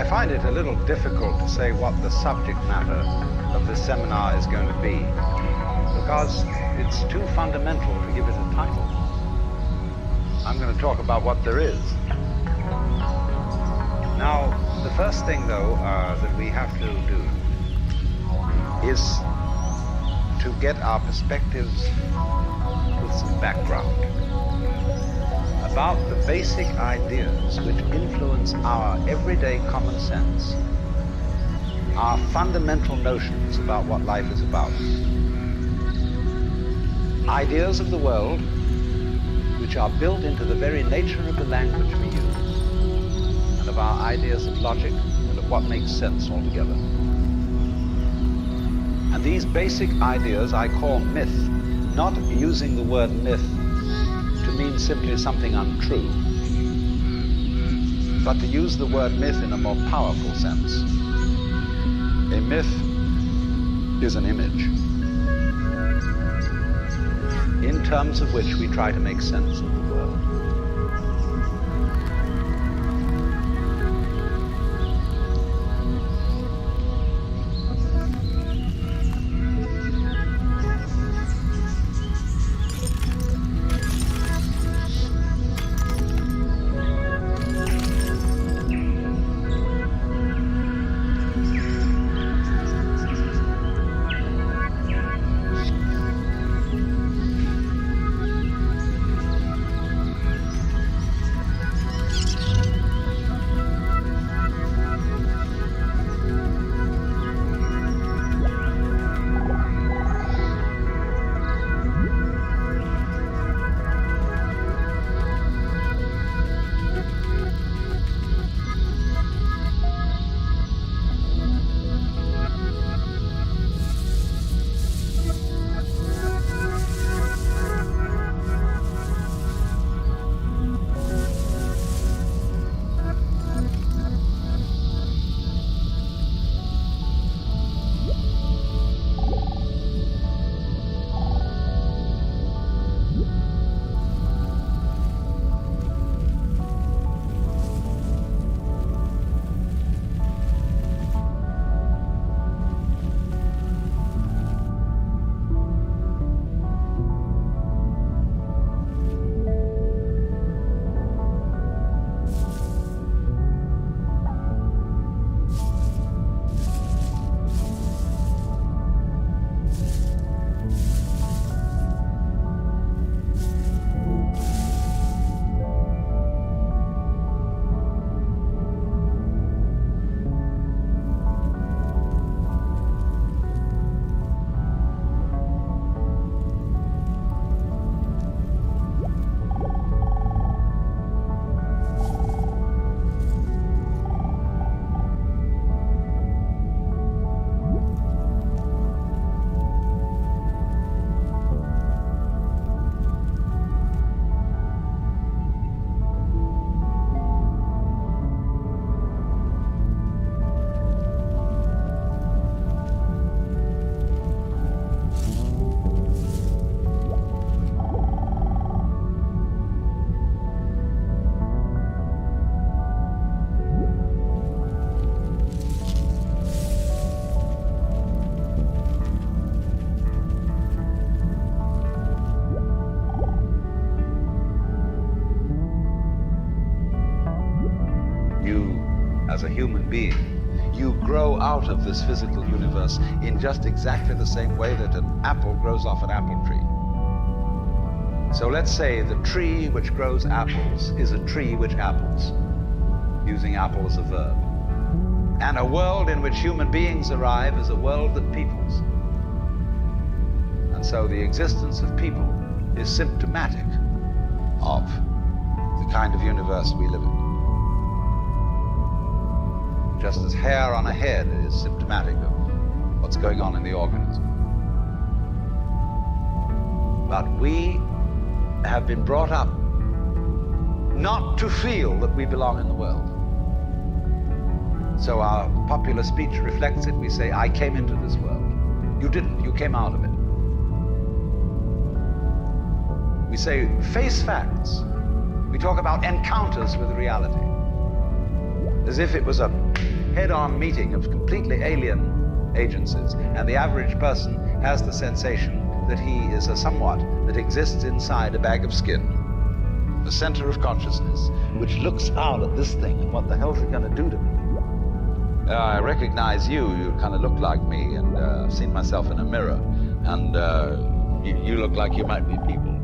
I find it a little difficult to say what the subject matter of this seminar is going to be, because it's too fundamental to give it a title. I'm going to talk about what there is. Now, the first thing, though, that we have to do is to get our perspectives with some background about the basic ideas which influence our everyday common sense, our fundamental notions about what life is about. Ideas of the world which are built into the very nature of the language we use, and of our ideas of logic and of what makes sense altogether. And these basic ideas I call myth, not using the word myth to mean simply something untrue, but to use the word myth in a more powerful sense. A myth is an image in terms of which we try to make sense of the world. You, as a human being, you grow out of this physical universe in just exactly the same way that an apple grows off an apple tree. So let's say the tree which grows apples is a tree which apples, using apple as a verb. And a world in which human beings arrive is a world that peoples. And so the existence of people is symptomatic of the kind of universe we live in. Just as hair on a head is symptomatic of what's going on in the organism. But we have been brought up not to feel that we belong in the world. So our popular speech reflects it. We say, I came into this world. You didn't, you came out of it. We say, face facts. We talk about encounters with reality, as if it was a head-on meeting of completely alien agencies, and the average person has the sensation that he is a somewhat that exists inside a bag of skin, the center of consciousness, which looks out at this thing and what the hell's it going to do to me? I recognize you kind of look like me, and I've seen myself in a mirror, and you look like you might be people.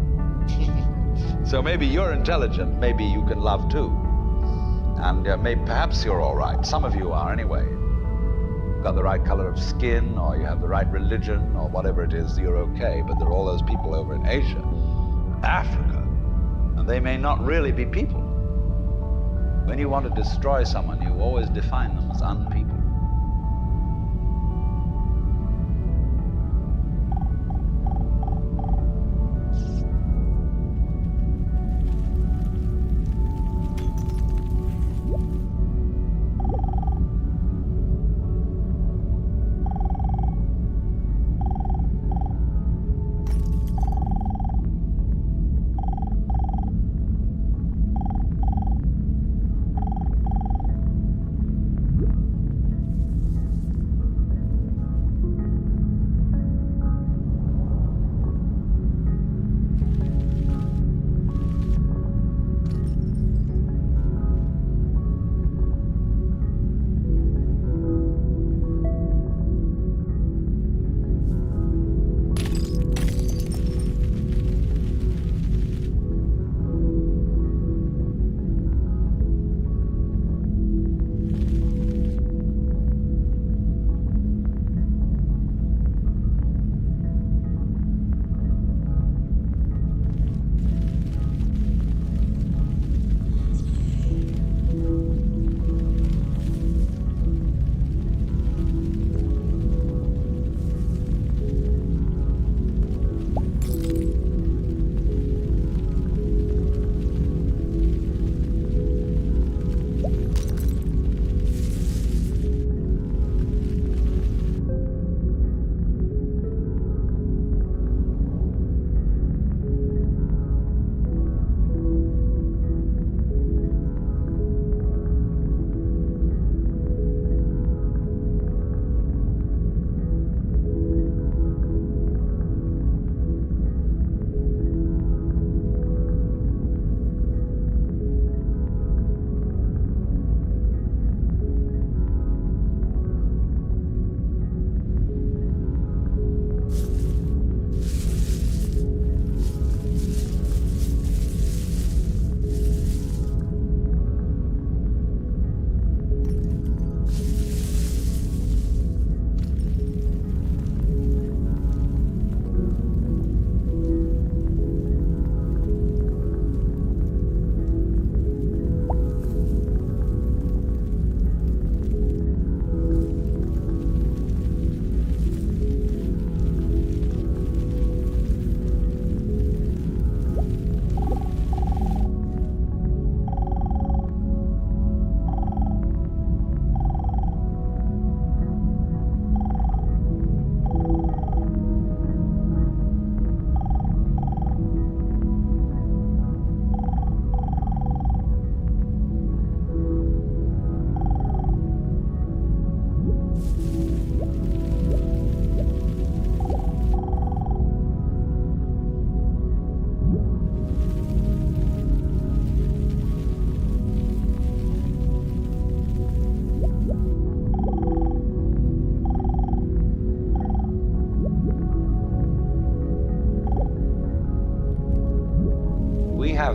So maybe you're intelligent, maybe you can love too. And maybe perhaps you're all right. Some of you are anyway. You've got the right color of skin, or you have the right religion, or whatever it is, you're okay. But there are all those people over in Asia, Africa, and they may not really be people. When you want to destroy someone, you always define them as unpeople.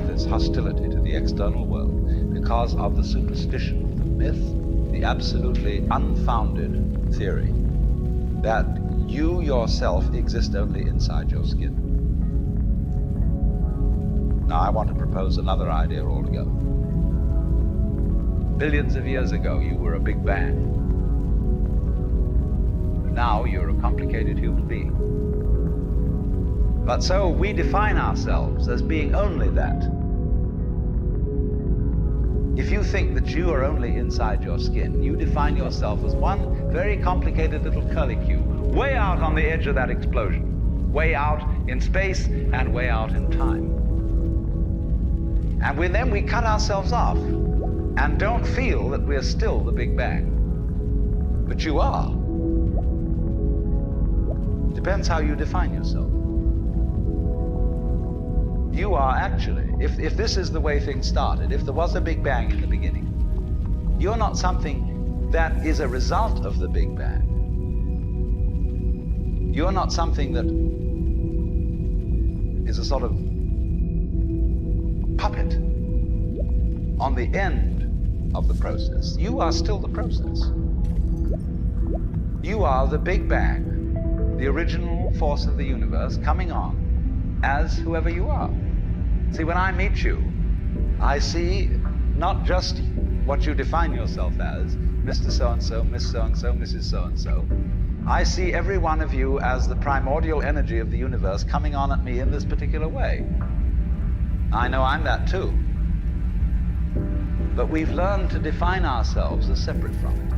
have this hostility to the external world because of the superstition, the myth, the absolutely unfounded theory that you yourself exist only inside your skin. Now, I want to propose another idea altogether. Billions of years ago, you were a big bang. Now you're a complicated human being. But so we define ourselves as being only that. If you think that you are only inside your skin, you define yourself as one very complicated little curlicue, way out on the edge of that explosion, way out in space and way out in time. And then we cut ourselves off and don't feel that we're still the Big Bang. But you are. Depends how you define yourself. You are actually, if this is the way things started, if there was a Big Bang in the beginning, you're not something that is a result of the Big Bang. You're not something that is a sort of puppet on the end of the process. You are still the process. You are the Big Bang, the original force of the universe coming on as whoever you are. See, when I meet you, I see not just what you define yourself as, Mr. So-and-so, Miss So-and-so, Mrs. So-and-so. I see every one of you as the primordial energy of the universe coming on at me in this particular way. I know I'm that too. But we've learned to define ourselves as separate from it.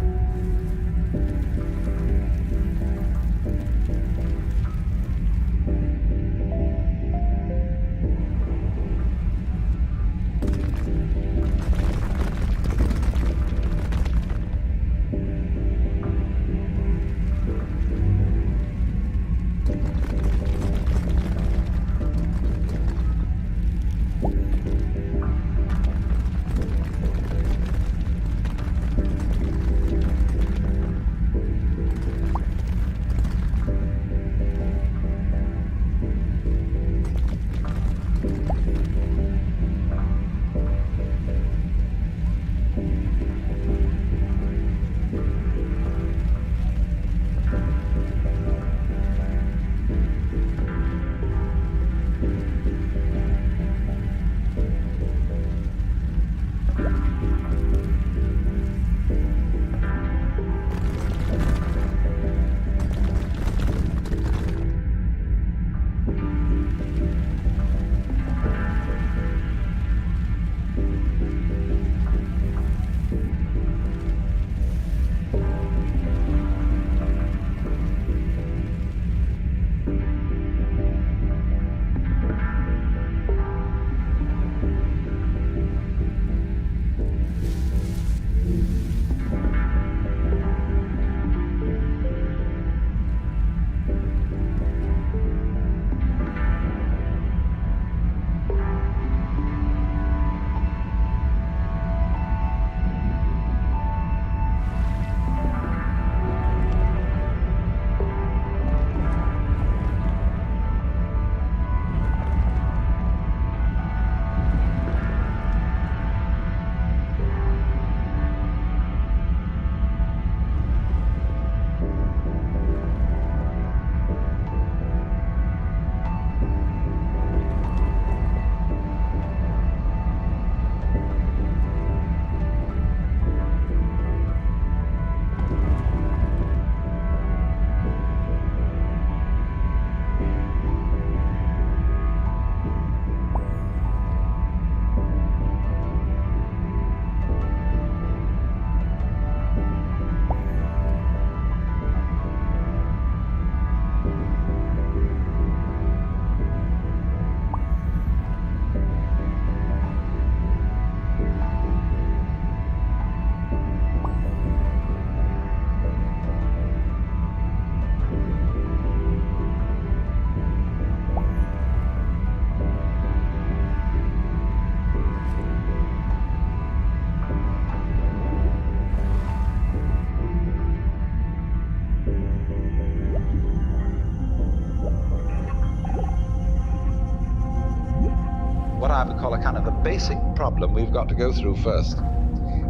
a kind of a basic problem we've got to go through first,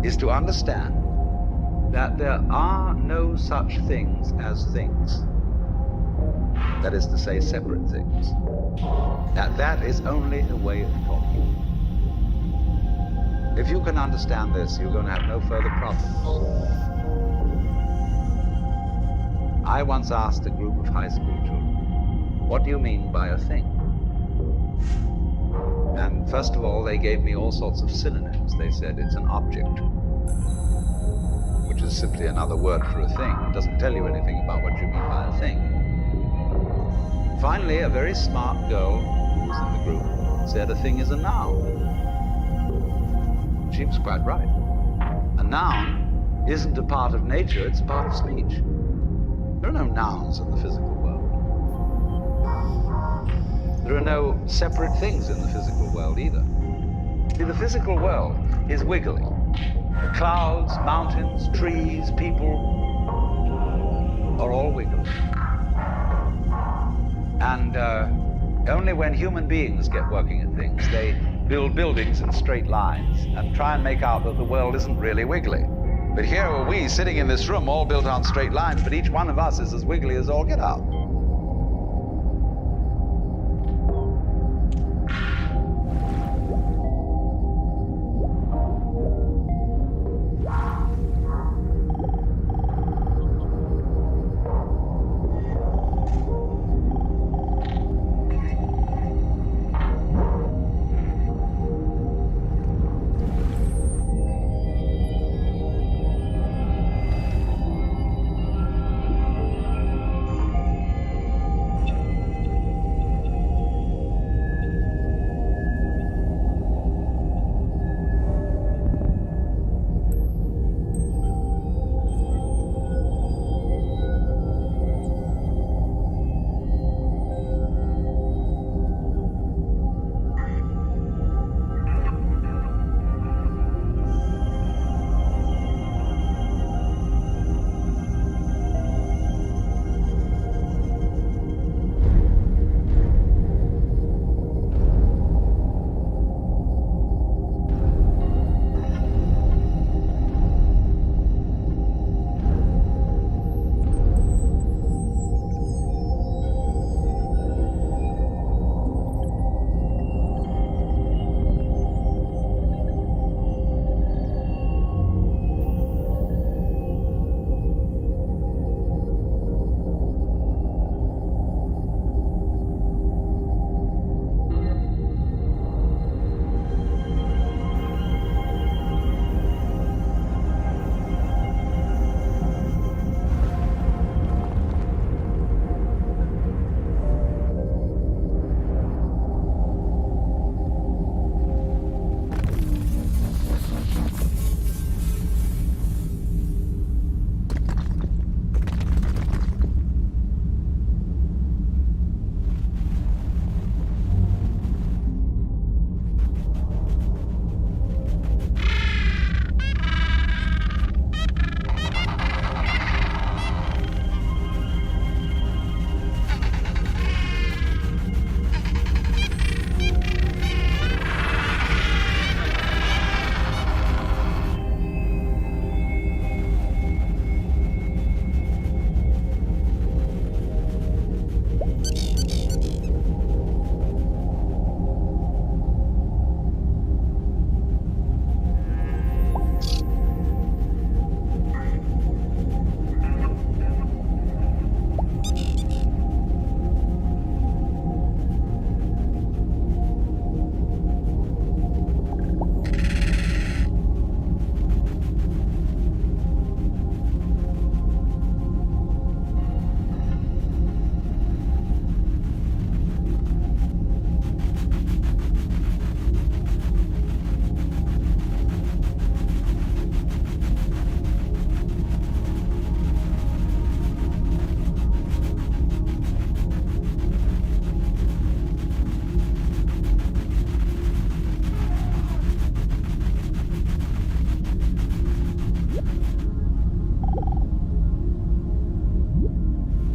is to understand that there are no such things as things. That is to say, separate things. That is only a way of talking. If you can understand this, you're going to have no further problems. I once asked a group of high school children, what do you mean by a thing? And first of all, they gave me all sorts of synonyms. They said it's an object, which is simply another word for a thing. It doesn't tell you anything about what you mean by a thing. Finally, a very smart girl who was in the group said a thing is a noun. She was quite right. A noun isn't a part of nature, it's a part of speech. There are no nouns in the physical world. There are no separate things in the physical world either. See, the physical world is wiggly. The clouds, mountains, trees, people are all wiggly. And only when human beings get working at things, they build buildings in straight lines and try and make out that the world isn't really wiggly. But here are we sitting in this room all built on straight lines, but each one of us is as wiggly as all get out.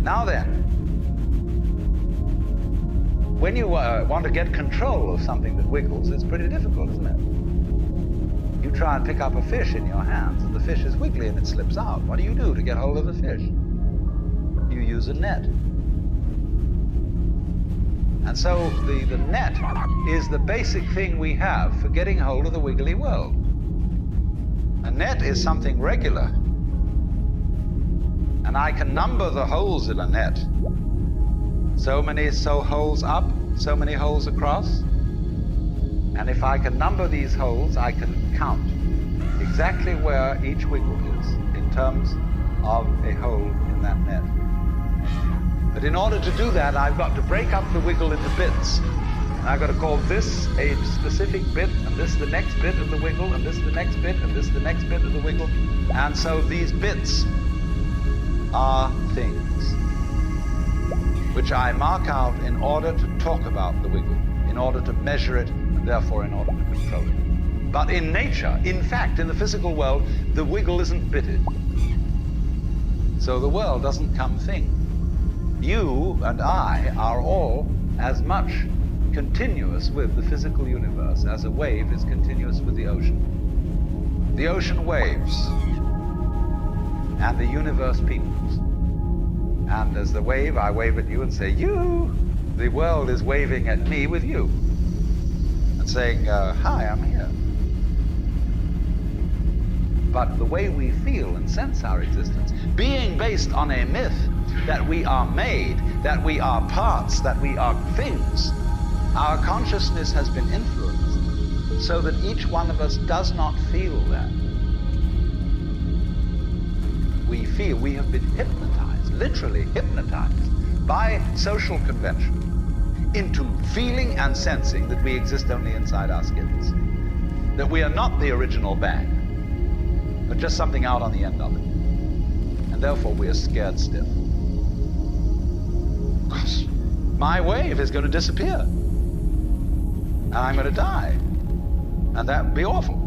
Now then, when you want to get control of something that wiggles, it's pretty difficult, isn't it? You try and pick up a fish in your hands, and the fish is wiggly and it slips out. What do you do to get hold of the fish? You use a net. And so the net is the basic thing we have for getting hold of the wiggly world. A net is something regular. And I can number the holes in a net. So many holes up, so many holes across. And if I can number these holes, I can count exactly where each wiggle is in terms of a hole in that net. But in order to do that, I've got to break up the wiggle into bits. And I've got to call this a specific bit, and this the next bit of the wiggle, and this the next bit, and this the next bit of the wiggle. And so these bits are things which I mark out in order to talk about the wiggle, in order to measure it, and therefore in order to control it. But in nature, in fact, in the physical world, the wiggle isn't bitted. So the world doesn't come thing. You and I are all as much continuous with the physical universe as a wave is continuous with the ocean. The ocean waves, and the universe peoples. And as the wave, I wave at you and say, you. The world is waving at me with you. And saying, hi, I'm here. But the way we feel and sense our existence, being based on a myth that we are made, that we are parts, that we are things, our consciousness has been influenced so that each one of us does not feel that. We feel we have been hypnotized, literally hypnotized, by social convention into feeling and sensing that we exist only inside our skins, that we are not the original bang, but just something out on the end of it. And therefore we are scared stiff. Because my wave is going to disappear, and I'm going to die, and that would be awful.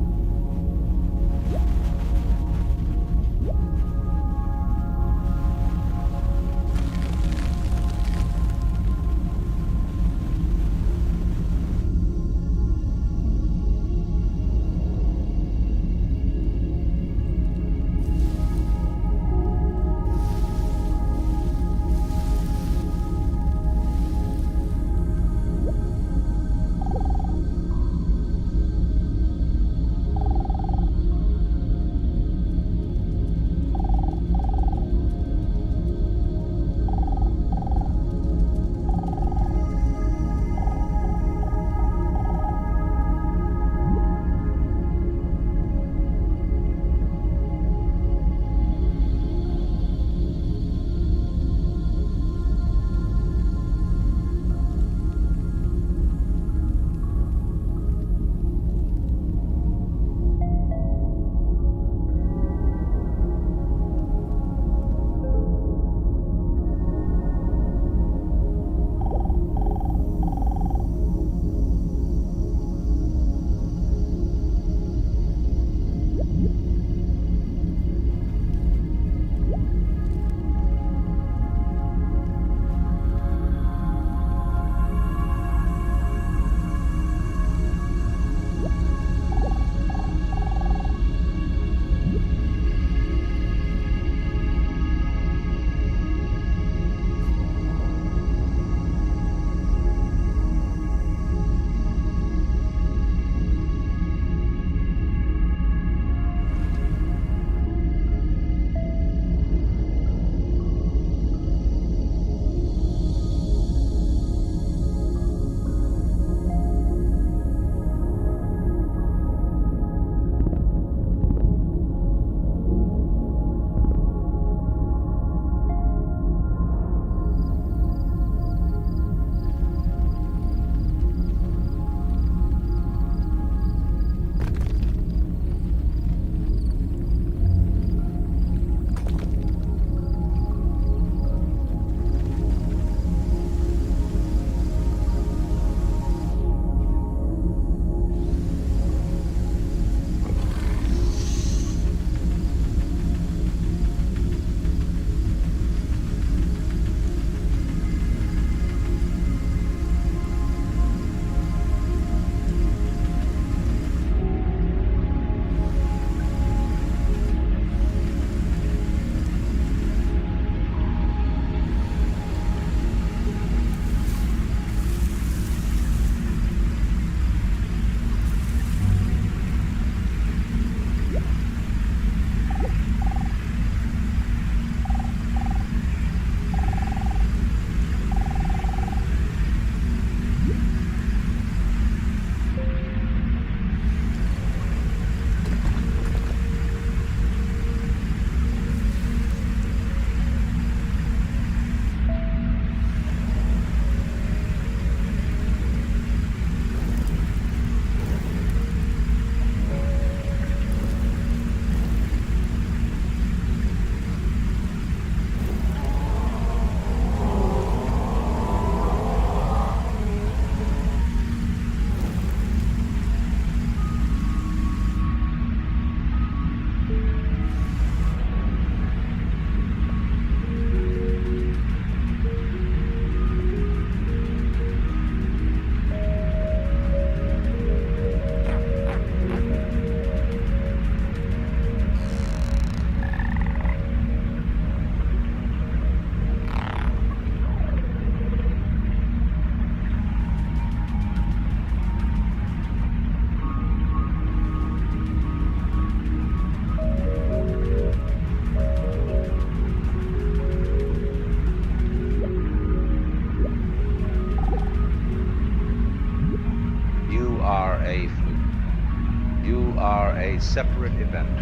separate event.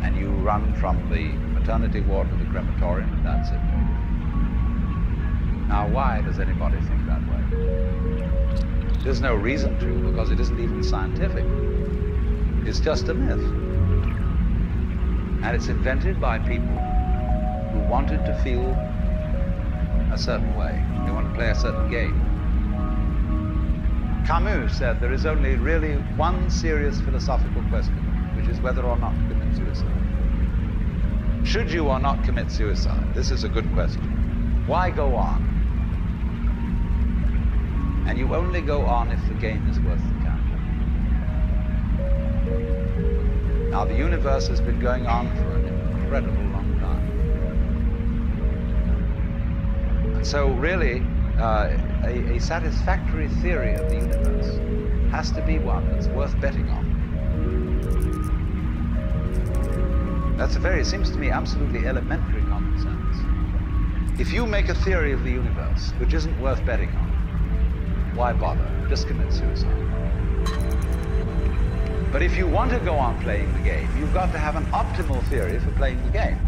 And you run from the maternity ward to the crematorium, and that's it. Now, why does anybody think that way? There's no reason to, because it isn't even scientific. It's just a myth. And it's invented by people who wanted to feel a certain way. They want to play a certain game. Camus said there is only really one serious philosophical question, which is whether or not to commit suicide. Should you or not commit suicide? This is a good question. Why go on? And you only go on if the game is worth the gamble. Now, the universe has been going on for an incredible long time. And so really, a satisfactory theory of the universe has to be one that's worth betting on. It seems to me, absolutely elementary common sense. If you make a theory of the universe which isn't worth betting on, why bother? Just commit suicide. But if you want to go on playing the game, you've got to have an optimal theory for playing the game.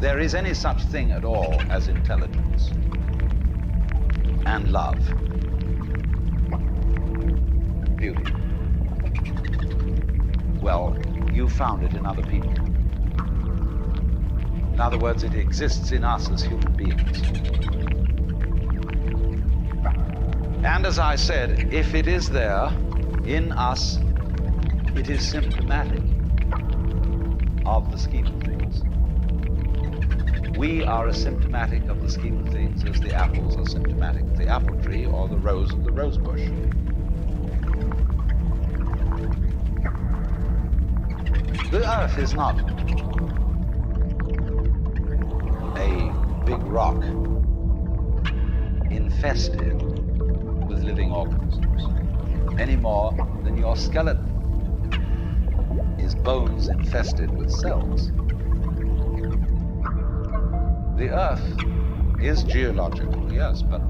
there is any such thing at all as intelligence and love, beauty, well, you found it in other people. In other words, it exists in us as human beings. And as I said, if it is there in us, it is symptomatic of the scheme of things. We are as symptomatic of the scheme of things as the apples are symptomatic of the apple tree or the rose of the rose bush. The earth is not a big rock infested with living organisms, any more than your skeleton is bones infested with cells. The earth is geological, yes, but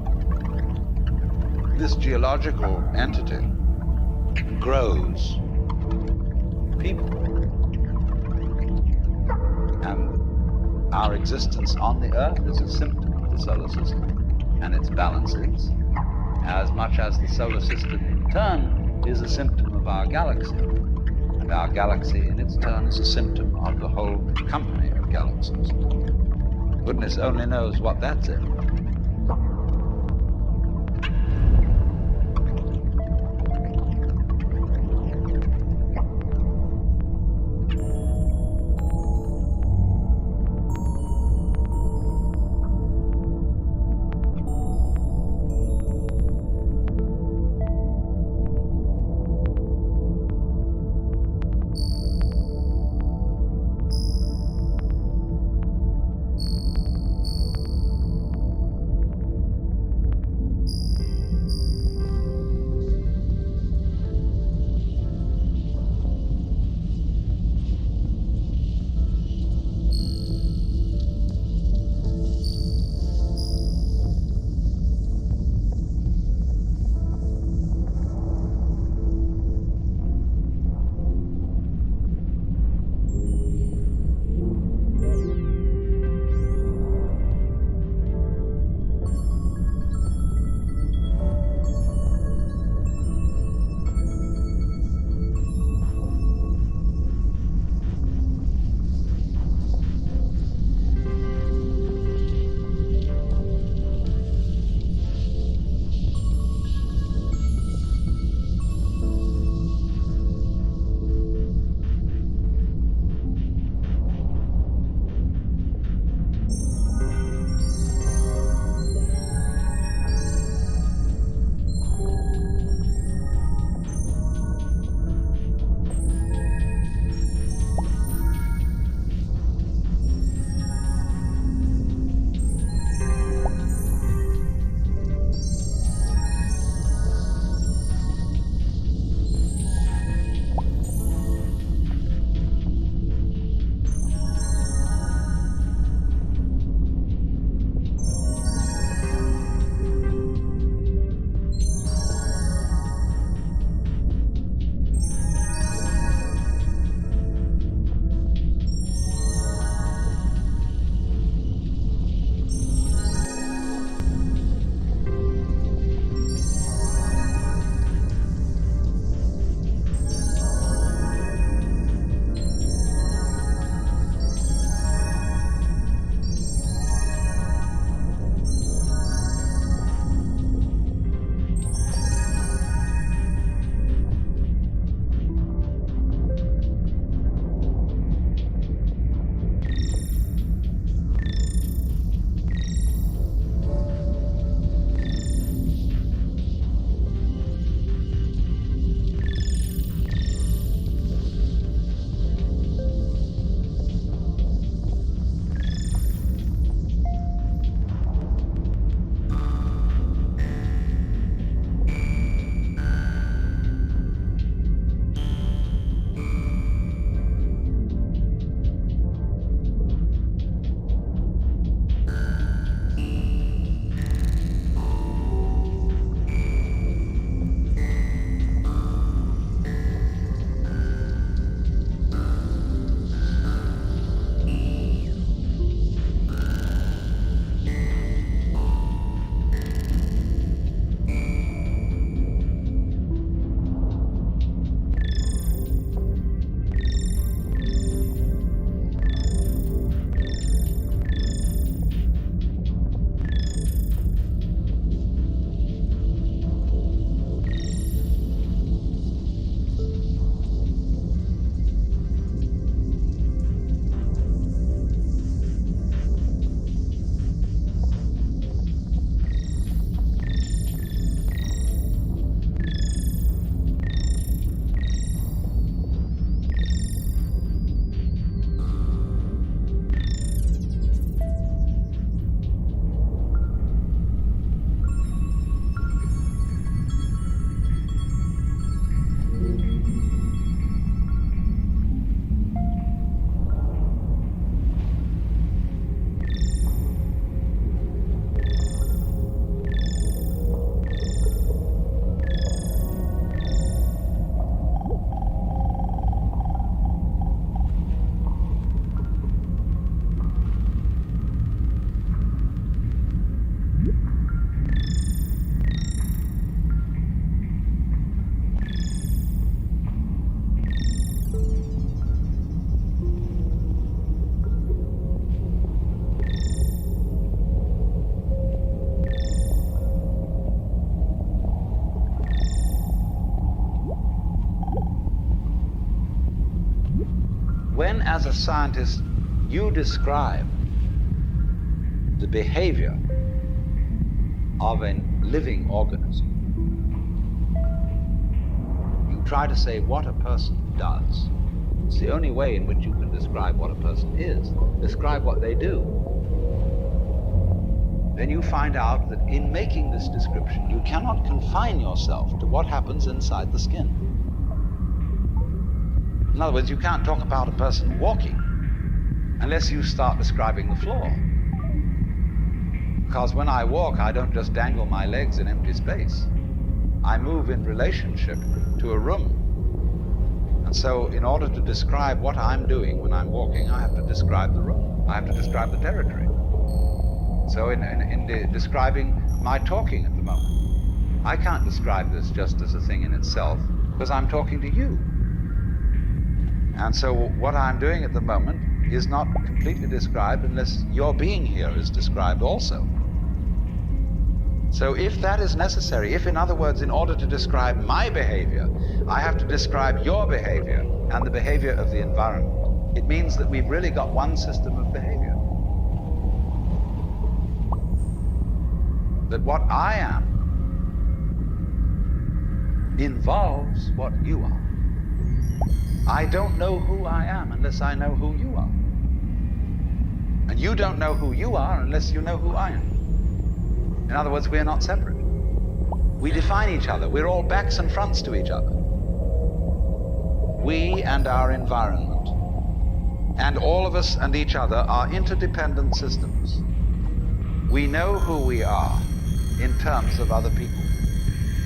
this geological entity grows people. And our existence on the earth is a symptom of the solar system and its balances, as much as the solar system in turn is a symptom of our galaxy. And our galaxy in its turn is a symptom of the whole company of galaxies. Goodness only knows what that's in. when, as a scientist, you describe the behavior of a living organism, you try to say what a person does. It's the only way in which you can describe what a person is. Describe what they do. Then you find out that in making this description, you cannot confine yourself to what happens inside the skin. In other words, you can't talk about a person walking unless you start describing the floor. Because when I walk, I don't just dangle my legs in empty space. I move in relationship to a room. And so in order to describe what I'm doing when I'm walking, I have to describe the room. I have to describe the territory. So in describing my talking at the moment, I can't describe this just as a thing in itself, because I'm talking to you. And so what I'm doing at the moment is not completely described unless your being here is described also. So if that is necessary, if in other words, in order to describe my behavior, I have to describe your behavior and the behavior of the environment, it means that we've really got one system of behavior. That what I am involves what you are. I don't know who I am unless I know who you are. And you don't know who you are unless you know who I am. In other words, we're not separate. We define each other. We're all backs and fronts to each other. We and our environment, and all of us and each other, are interdependent systems. We know who we are in terms of other people.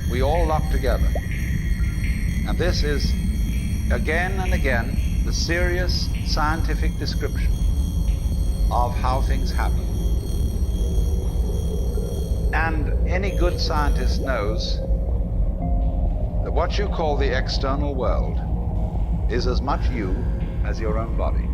We all lock together. And this is, again and again, the serious scientific description of how things happen. And any good scientist knows that what you call the external world is as much you as your own body.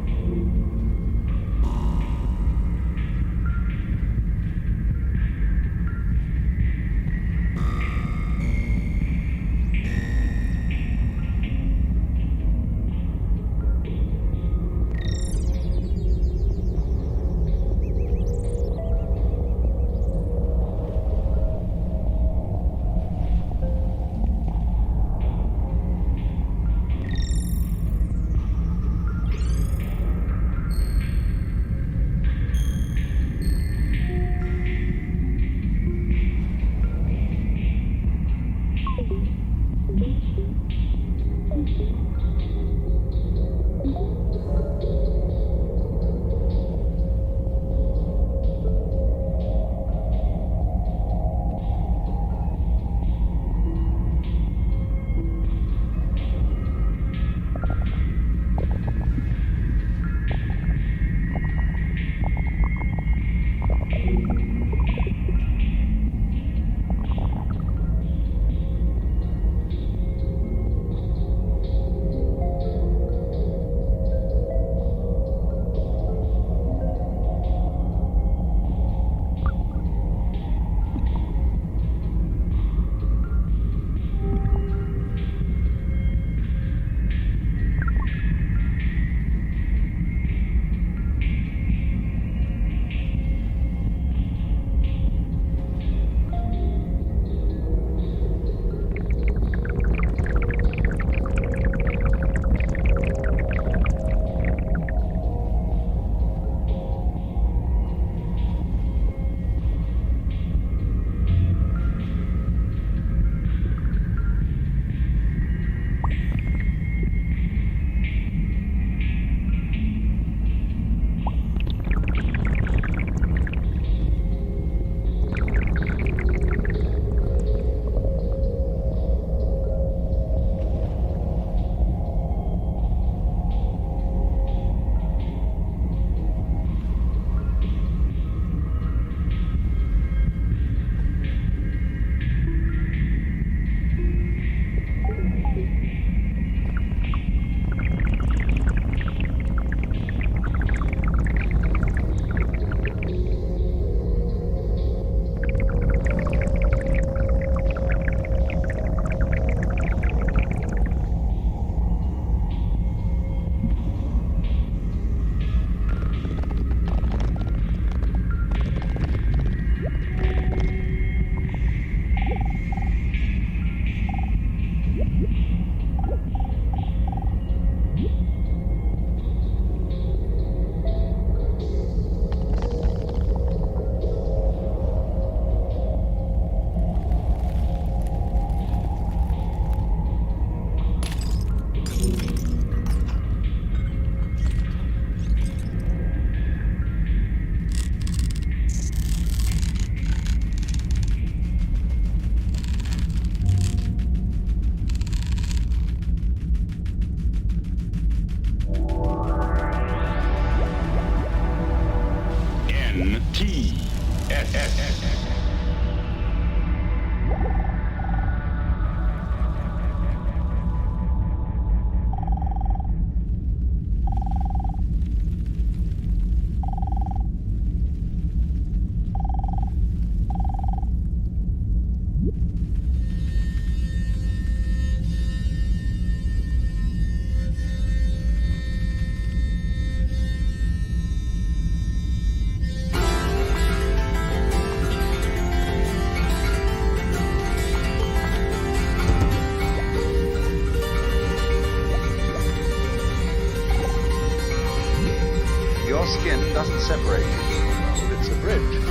Doesn't separate you. It's a bridge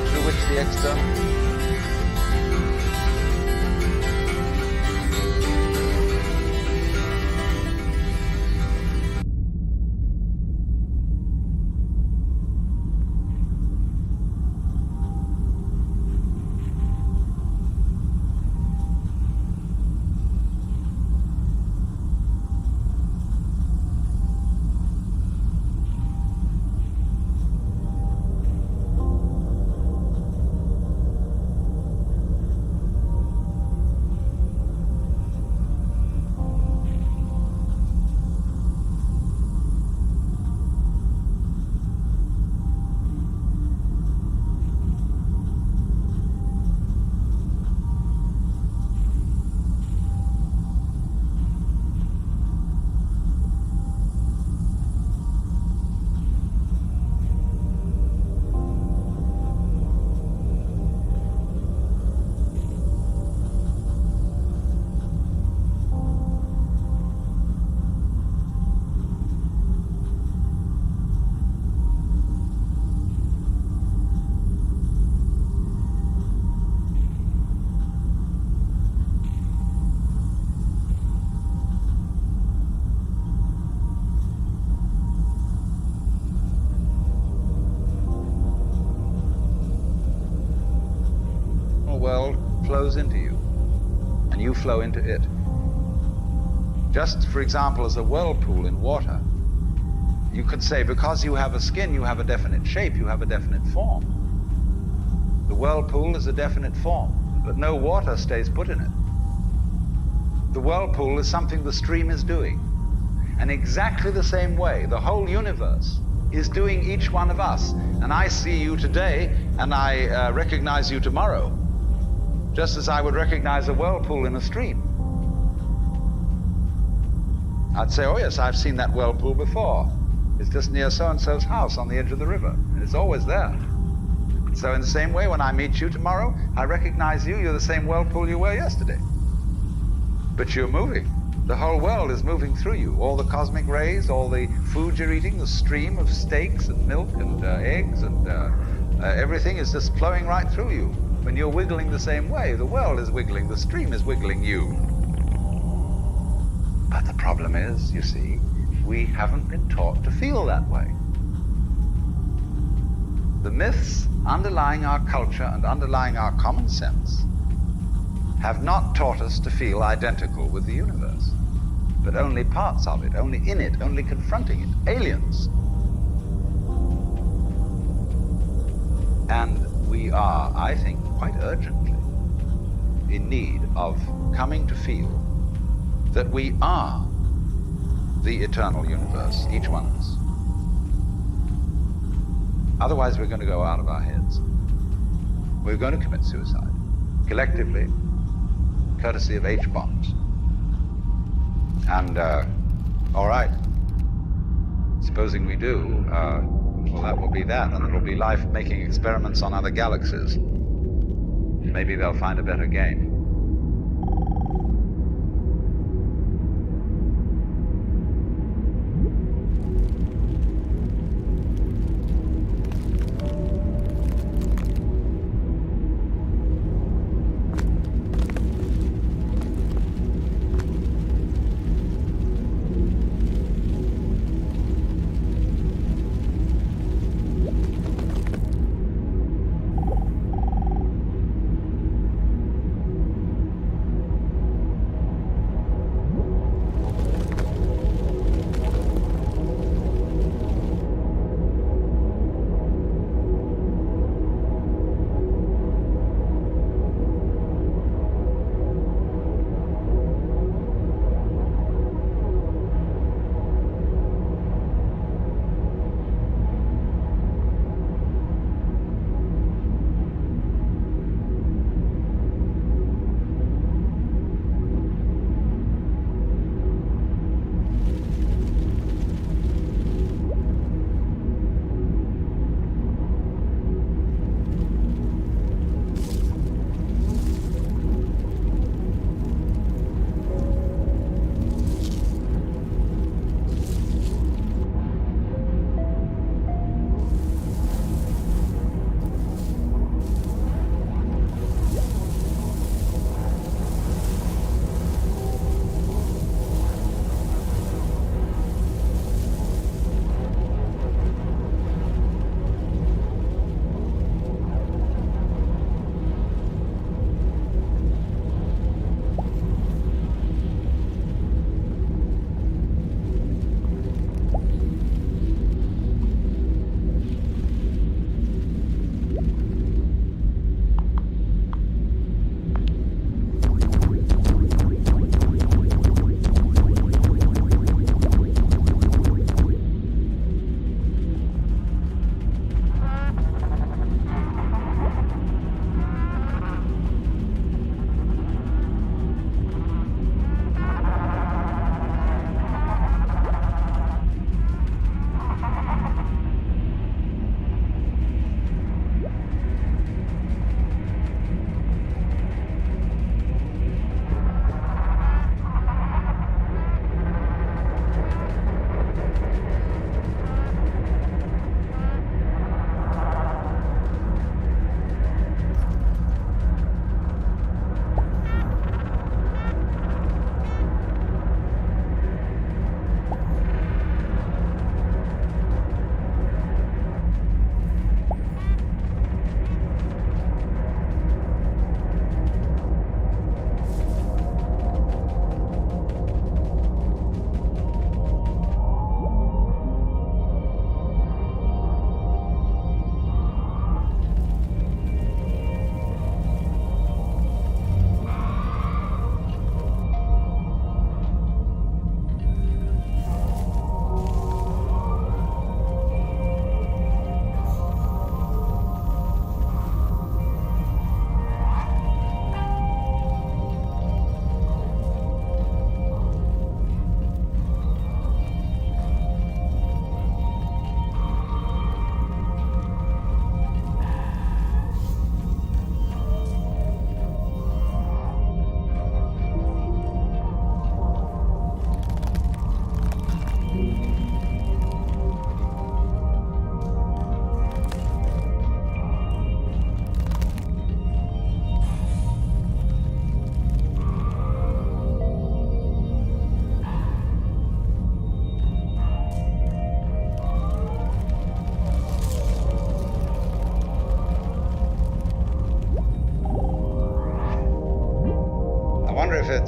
through which the external... flows into you, and you flow into it. Just, for example, as a whirlpool in water, you could say, because you have a skin, you have a definite shape, you have a definite form. The whirlpool is a definite form, but no water stays put in it. The whirlpool is something the stream is doing. And exactly the same way, the whole universe is doing each one of us. And I see you today, and I recognize you tomorrow, just as I would recognize a whirlpool in a stream. I'd say, oh yes, I've seen that whirlpool before. It's just near so-and-so's house on the edge of the river. And it's always there. So in the same way, when I meet you tomorrow, I recognize you. You're the same whirlpool you were yesterday. But you're moving. The whole world is moving through you. All the cosmic rays, all the food you're eating, the stream of steaks and milk and eggs and everything is just flowing right through you. When you're wiggling the same way, the world is wiggling, the stream is wiggling you. But the problem is, you see, we haven't been taught to feel that way. The myths underlying our culture and underlying our common sense have not taught us to feel identical with the universe, but only parts of it, only in it, only confronting it, aliens. And we are, I think, quite urgently in need of coming to feel that we are the eternal universe, each one of us. Otherwise, we're going to go out of our heads. We're going to commit suicide, collectively, courtesy of H-bombs. And, all right, supposing we do, well, that will be that, and it'll be life making experiments on other galaxies. Maybe they'll find a better game.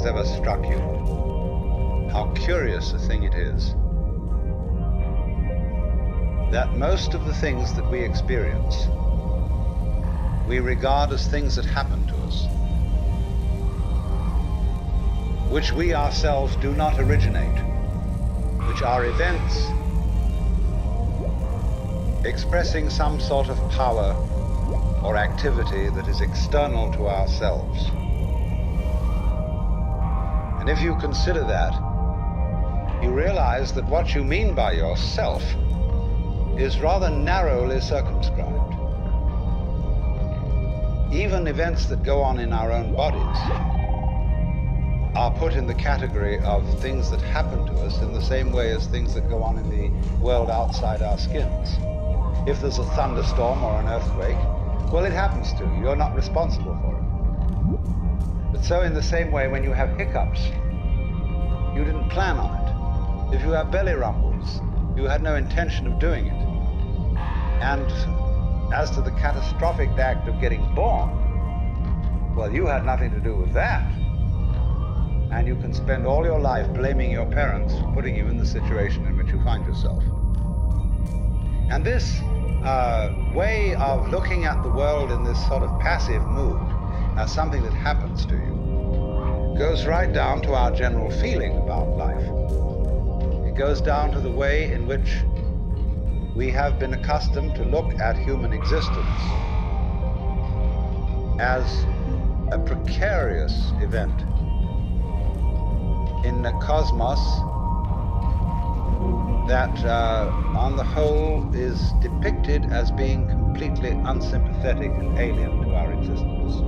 has ever struck you how curious a thing it is that most of the things that we experience we regard as things that happen to us, which we ourselves do not originate, which are events expressing some sort of power or activity that is external to ourselves. And if you consider that, you realize that what you mean by yourself is rather narrowly circumscribed. Even events that go on in our own bodies are put in the category of things that happen to us in the same way as things that go on in the world outside our skins. If there's a thunderstorm or an earthquake, well, it happens to you. You're not responsible for it. But so in the same way, when you have hiccups, you didn't plan on it. If you have belly rumbles, you had no intention of doing it. And as to the catastrophic act of getting born, well, you had nothing to do with that. And you can spend all your life blaming your parents for putting you in the situation in which you find yourself. And this way of looking at the world in this sort of passive mood as something that happens to you goes right down to our general feeling about life. It goes down to the way in which we have been accustomed to look at human existence as a precarious event in a cosmos that on the whole is depicted as being completely unsympathetic and alien to our existence.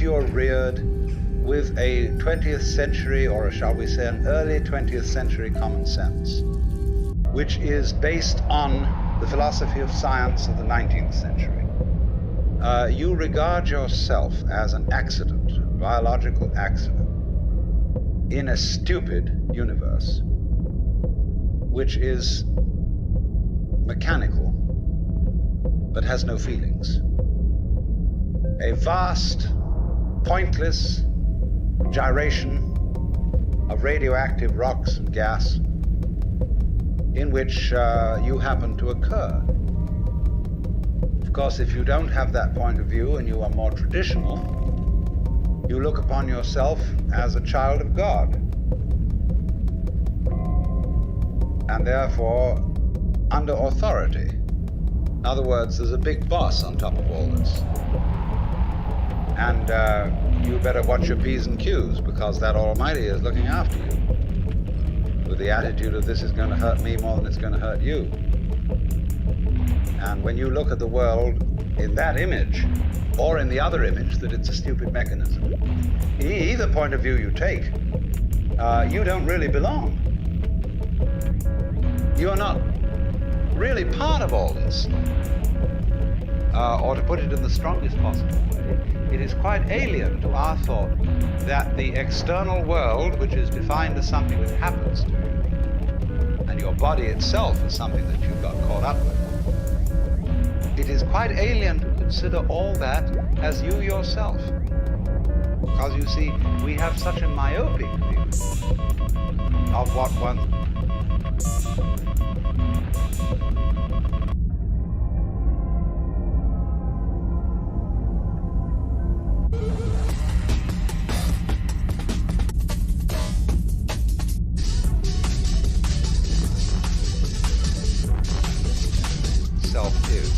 you're reared with a 20th century, or shall we say an early 20th century common sense, which is based on the philosophy of science of the 19th century, you regard yourself as an accident, a biological accident, in a stupid universe, which is mechanical, but has no feelings. A vast, pointless gyration of radioactive rocks and gas in which you happen to occur. Of course, if you don't have that point of view and you are more traditional, you look upon yourself as a child of God, and therefore under authority. In other words, there's a big boss on top of all this. And you better watch your P's and Q's, because that Almighty is looking after you with the attitude of, this is going to hurt me more than it's going to hurt you. And when you look at the world in that image, or in the other image, that it's a stupid mechanism, either point of view you take, you don't really belong. You're not really part of all this. Or to put it in the strongest possible way, it is quite alien to our thought that the external world, which is defined as something that happens to you, and your body itself is something that you've got caught up with, it is quite alien to consider all that as you yourself. Because you see, we have such a myopic view of what one... self is.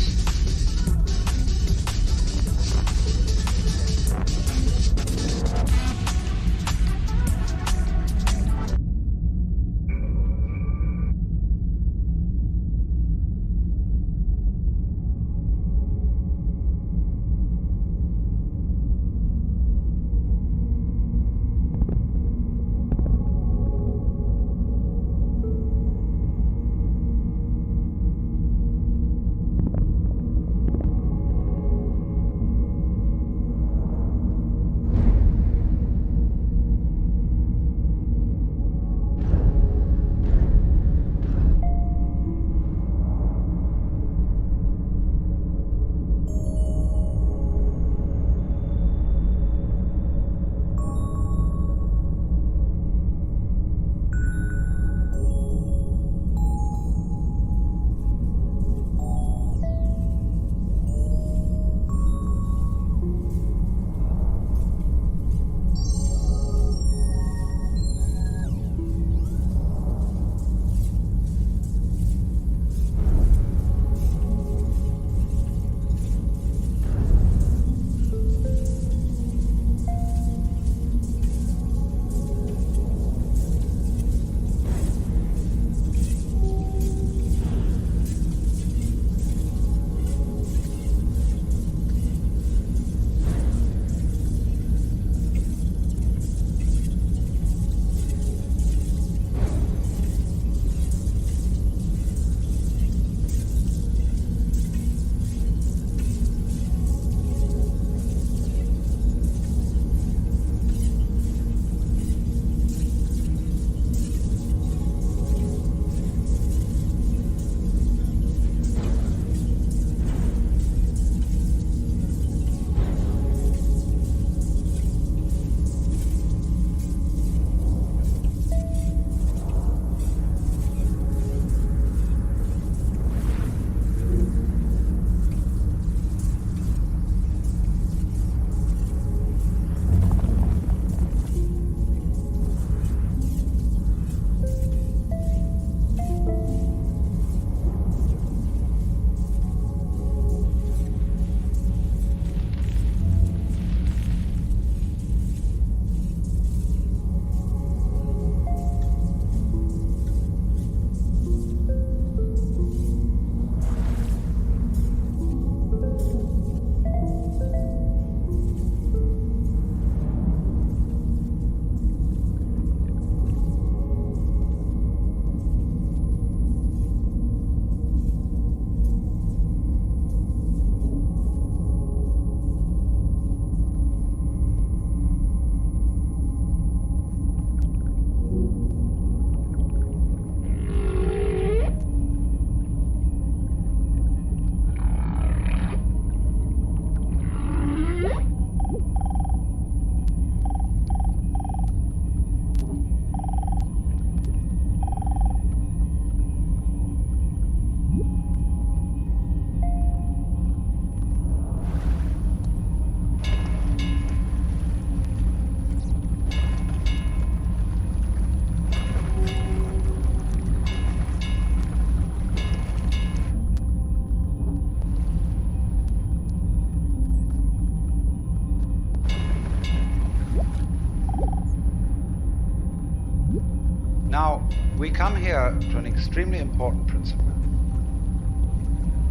Now, we come here to an extremely important principle,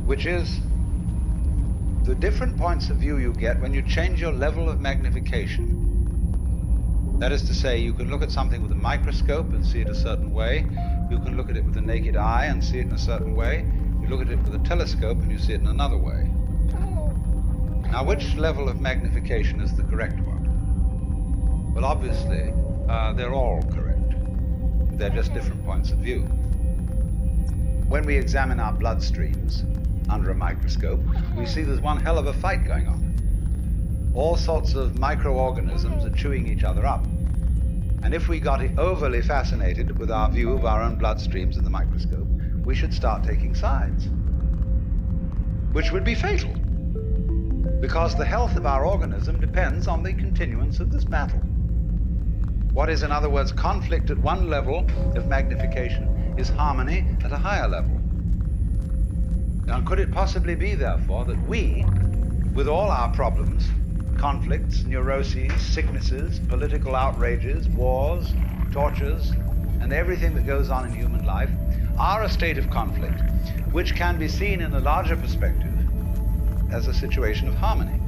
which is the different points of view you get when you change your level of magnification. That is to say, you can look at something with a microscope and see it a certain way. You can look at it with the naked eye and see it in a certain way. You look at it with a telescope and you see it in another way. Now, which level of magnification is the correct one? Well, obviously, they're all correct. They're just different points of view. When we examine our bloodstreams under a microscope, we see there's one hell of a fight going on. All sorts of microorganisms are chewing each other up. And if we got overly fascinated with our view of our own bloodstreams in the microscope, we should start taking sides, which would be fatal, because the health of our organism depends on the continuance of this battle. What is, in other words, conflict at one level of magnification is harmony at a higher level. Now, could it possibly be, therefore, that we, with all our problems, conflicts, neuroses, sicknesses, political outrages, wars, tortures, and everything that goes on in human life, are a state of conflict which can be seen in a larger perspective as a situation of harmony?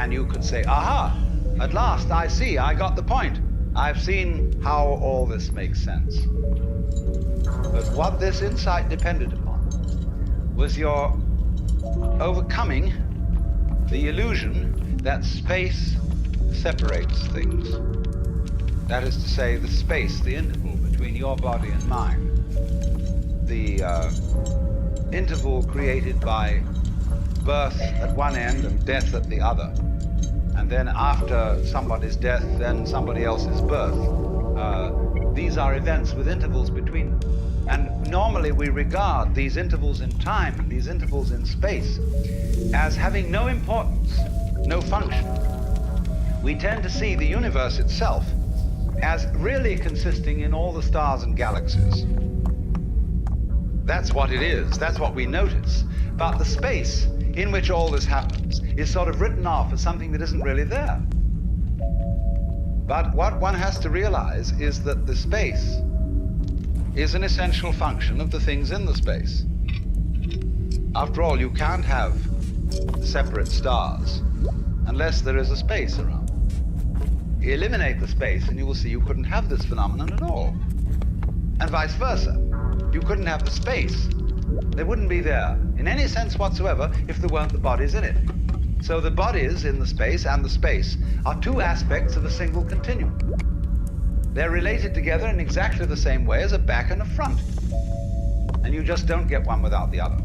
And you could say, aha, at last I see, I got the point. I've seen how all this makes sense. But what this insight depended upon was your overcoming the illusion that space separates things. That is to say, the space, the interval between your body and mine. The interval created by birth at one end and death at the other. And then after somebody's death, then somebody else's birth. These are events with intervals between them. And normally we regard these intervals in time and these intervals in space as having no importance, no function. We tend to see the universe itself as really consisting in all the stars and galaxies. That's what it is, that's what we notice. But the space in which all this happens is sort of written off as something that isn't really there. But what one has to realize is that the space is an essential function of the things in the space. After all, you can't have separate stars unless there is a space around. Eliminate the space and you will see you couldn't have this phenomenon at all. And vice versa. You couldn't have the space. They wouldn't be there in any sense whatsoever if there weren't the bodies in it. So the bodies in the space and the space are two aspects of a single continuum. They're related together in exactly the same way as a back and a front. And you just don't get one without the other.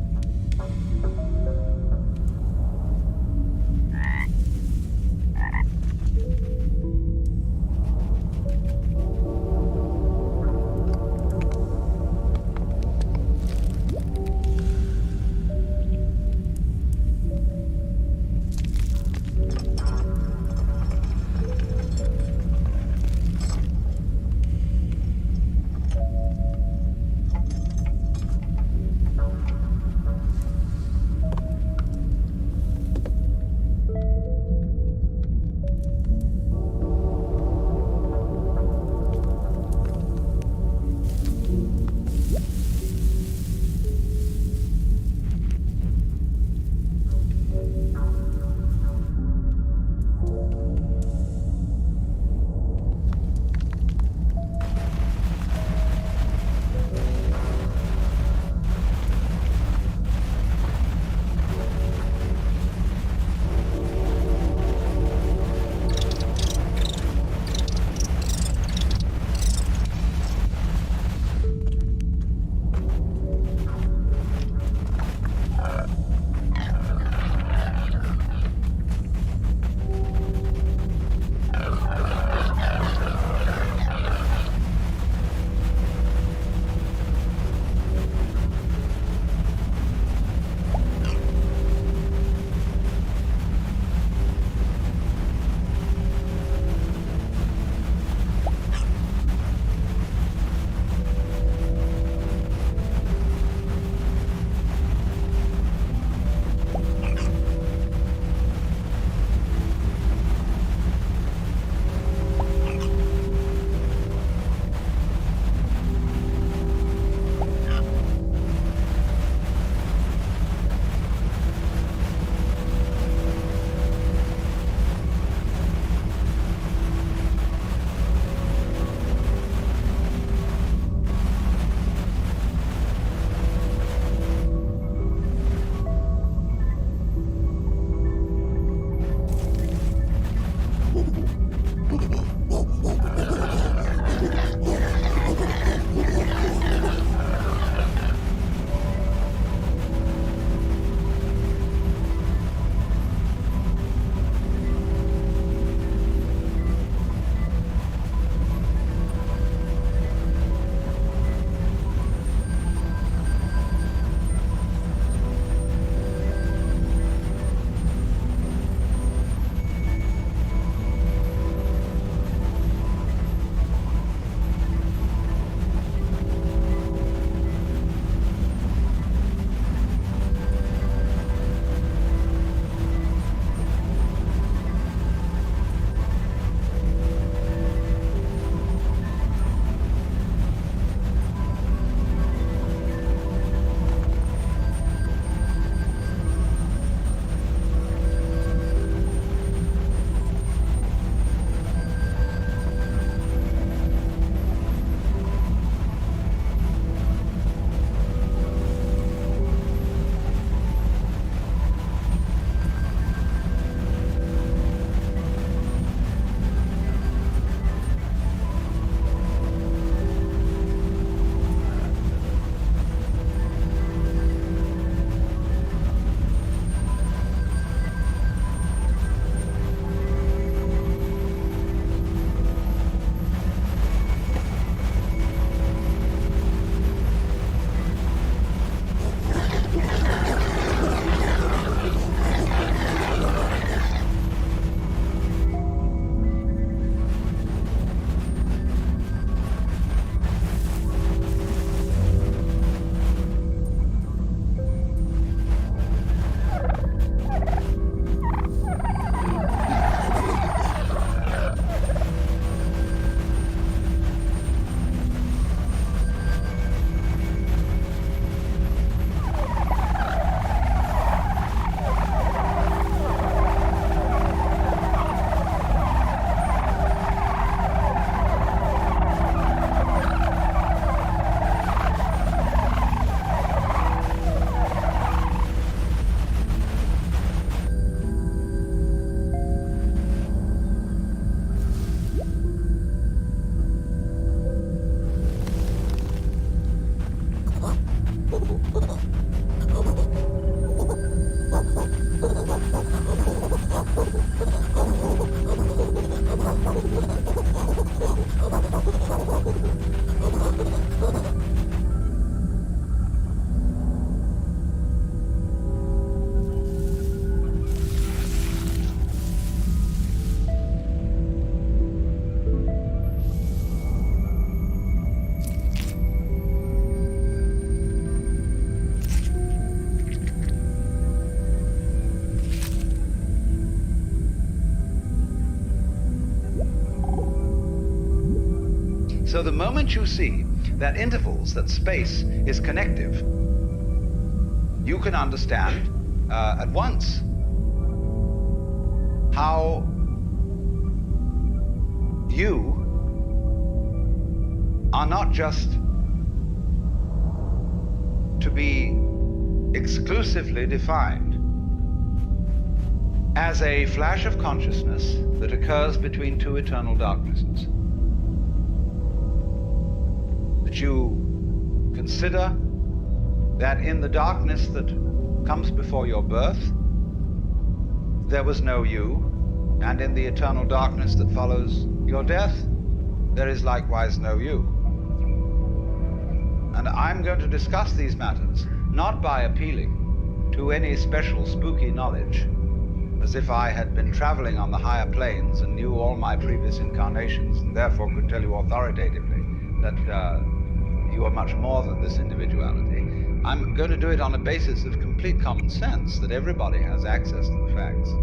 So the moment you see that intervals, that space is connective, you can understand at once how you are not just to be exclusively defined as a flash of consciousness that occurs between two eternal darknesses. That you consider that in the darkness that comes before your birth, there was no you, and in the eternal darkness that follows your death, there is likewise no you. And I'm going to discuss these matters not by appealing to any special spooky knowledge, as if I had been traveling on the higher planes and knew all my previous incarnations and therefore could tell you authoritatively that you are much more than this individuality. I'm going to do it on a basis of complete common sense, that everybody has access to the facts.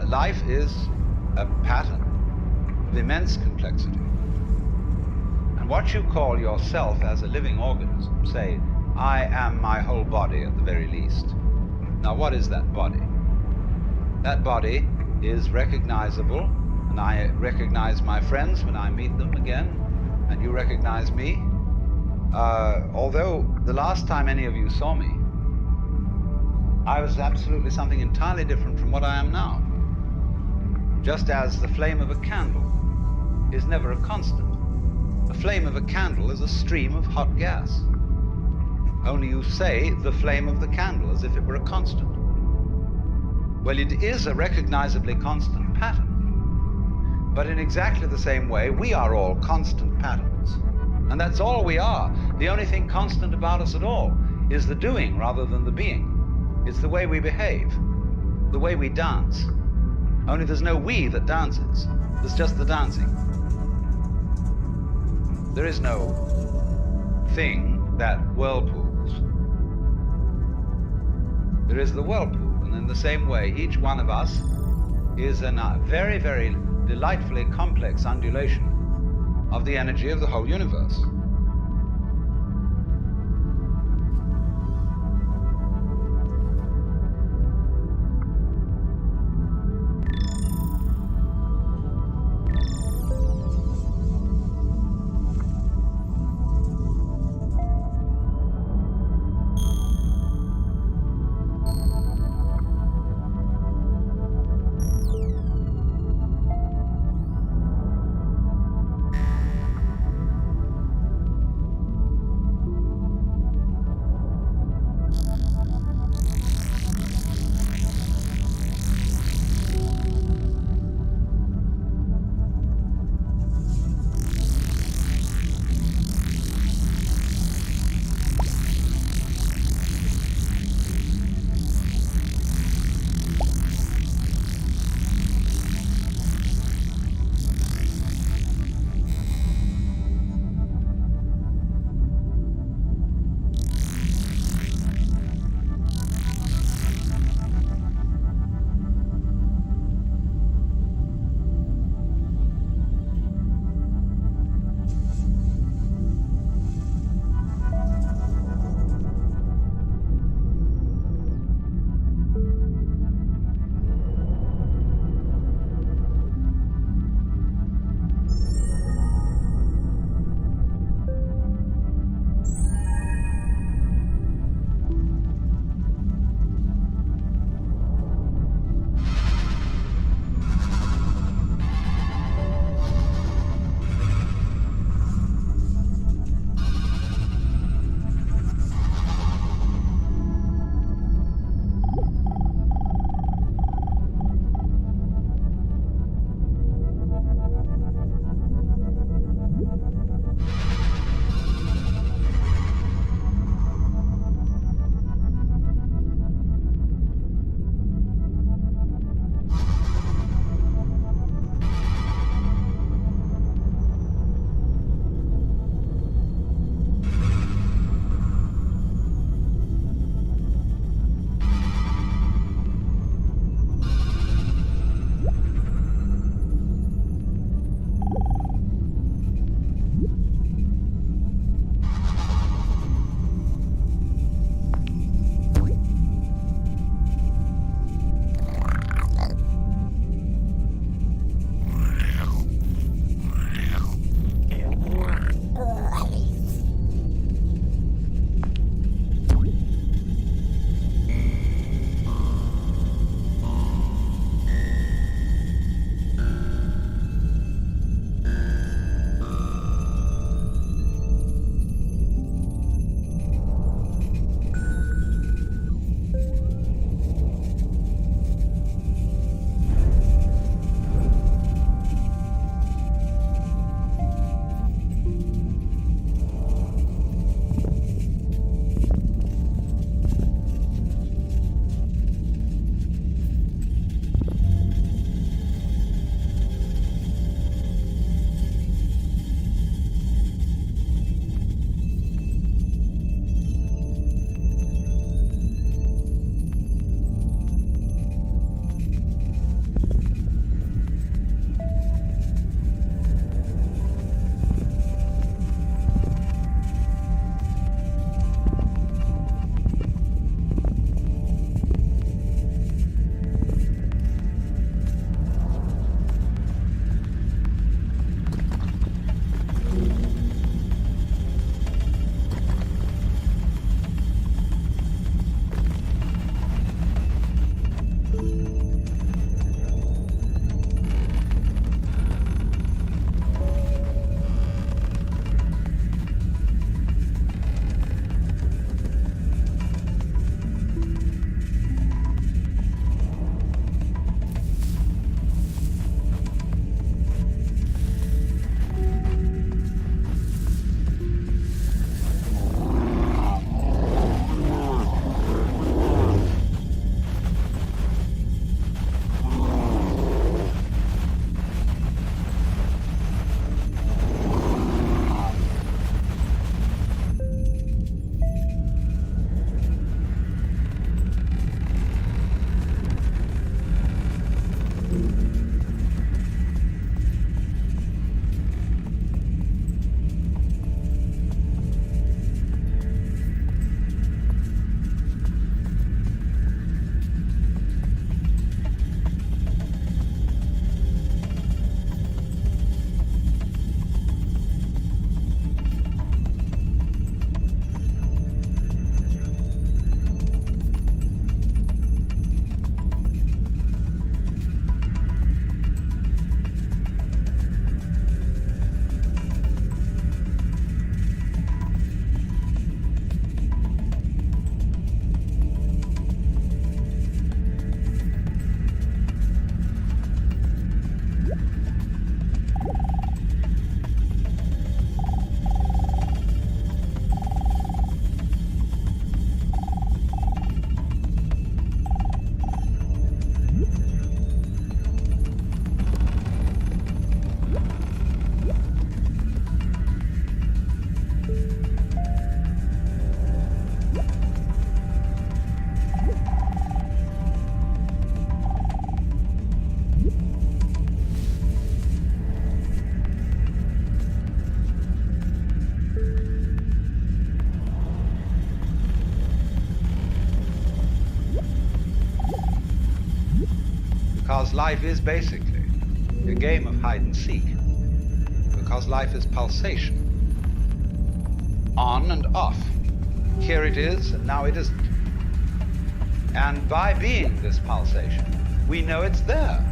Life is a pattern of immense complexity. And what you call yourself as a living organism, say, I am my whole body at the very least. Now, what is that body? That body is recognizable, and I recognize my friends when I meet them again, and you recognize me. Although the last time any of you saw me, I was absolutely something entirely different from what I am now. Just as the flame of a candle is never a constant. The flame of a candle is a stream of hot gas. Only you say the flame of the candle as if it were a constant. Well, it is a recognizably constant pattern. But in exactly the same way, we are all constant patterns. And that's all we are. The only thing constant about us at all is the doing rather than the being. It's the way we behave, the way we dance. Only there's no we that dances. There's just the dancing. There is no thing that whirlpools. There is the whirlpool. And in the same way, each one of us is a very, very delightfully complex undulation of the energy of the whole universe. life is basically a game of hide and seek, because life is pulsation, on and off. Here it is, and now it isn't. And by being this pulsation, we know it's there.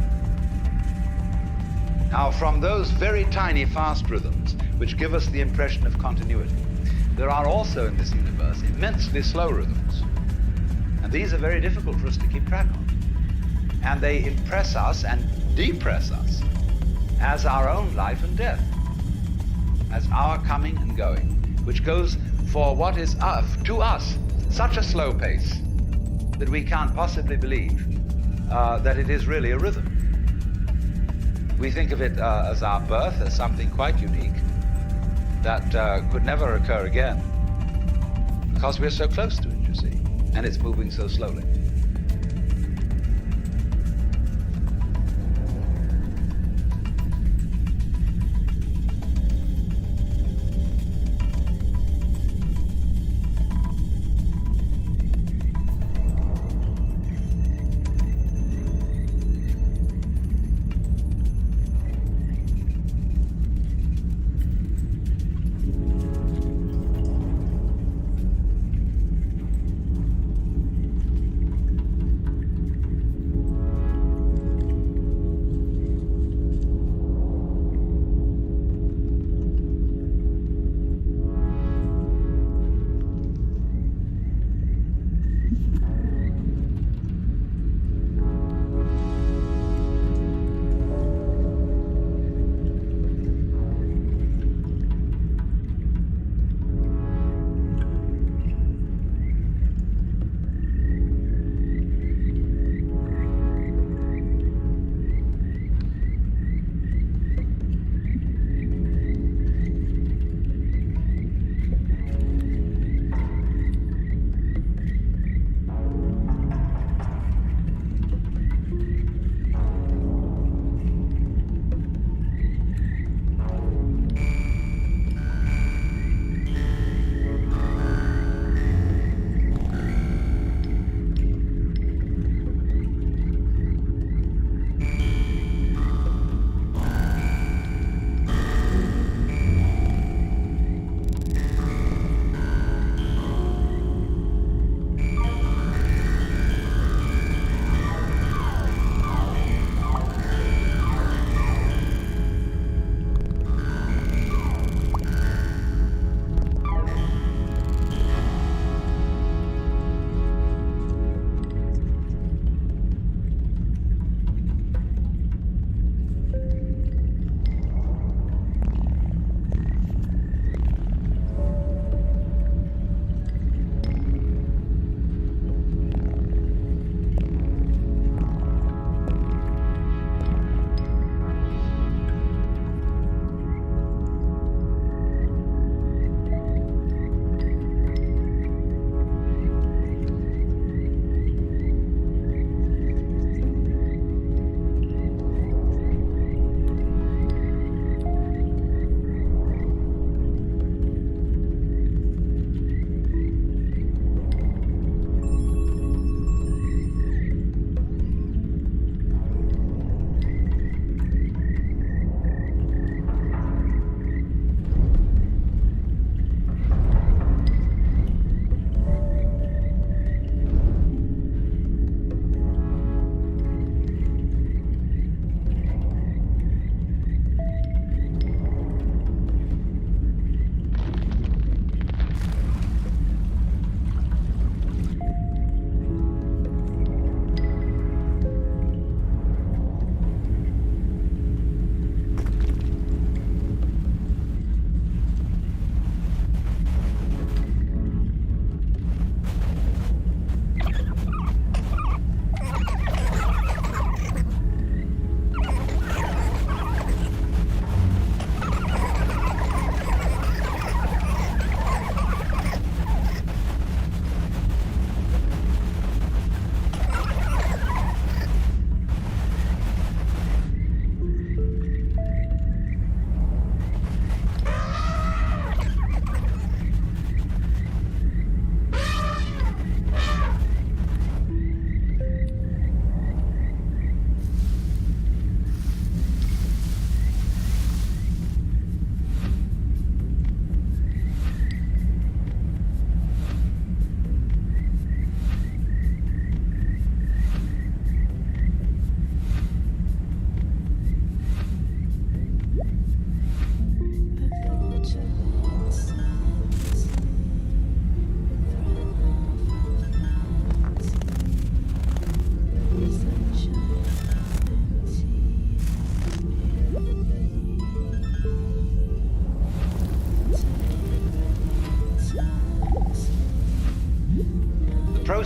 Now, from those very tiny fast rhythms, which give us the impression of continuity, there are also in this universe immensely slow rhythms. And these are very difficult for us to keep track of. And they impress us and depress us as our own life and death, as our coming and going, which goes for what is to us such a slow pace that we can't possibly believe that it is really a rhythm. We think of it as our birth, as something quite unique that could never occur again, because we're so close to it, you see, and it's moving so slowly.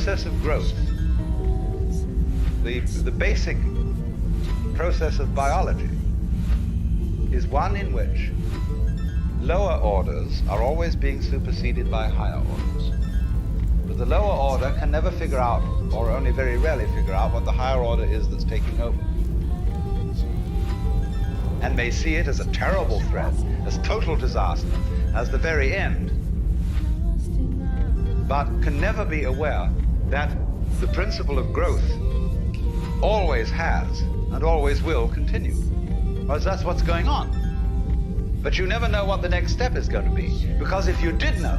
process of growth, the basic process of biology, is one in which lower orders are always being superseded by higher orders. But the lower order can never figure out, or only very rarely figure out, what the higher order is that's taking over. And may see it as a terrible threat, as total disaster, as the very end, but can never be aware that the principle of growth always has and always will continue. Because that's what's going on. But you never know what the next step is going to be, because if you did know,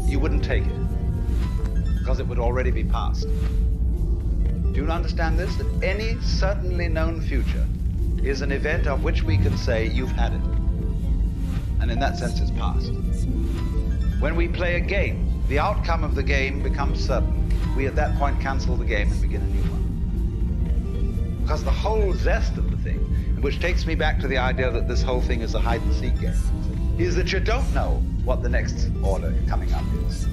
you wouldn't take it, because it would already be past. Do you understand this? That any certainly known future is an event of which we can say, you've had it. And in that sense, it's past. When we play a game, the outcome of the game becomes certain. We at that point cancel the game and begin a new one. Because the whole zest of the thing, which takes me back to the idea that this whole thing is a hide-and-seek game, is that you don't know what the next order coming up is.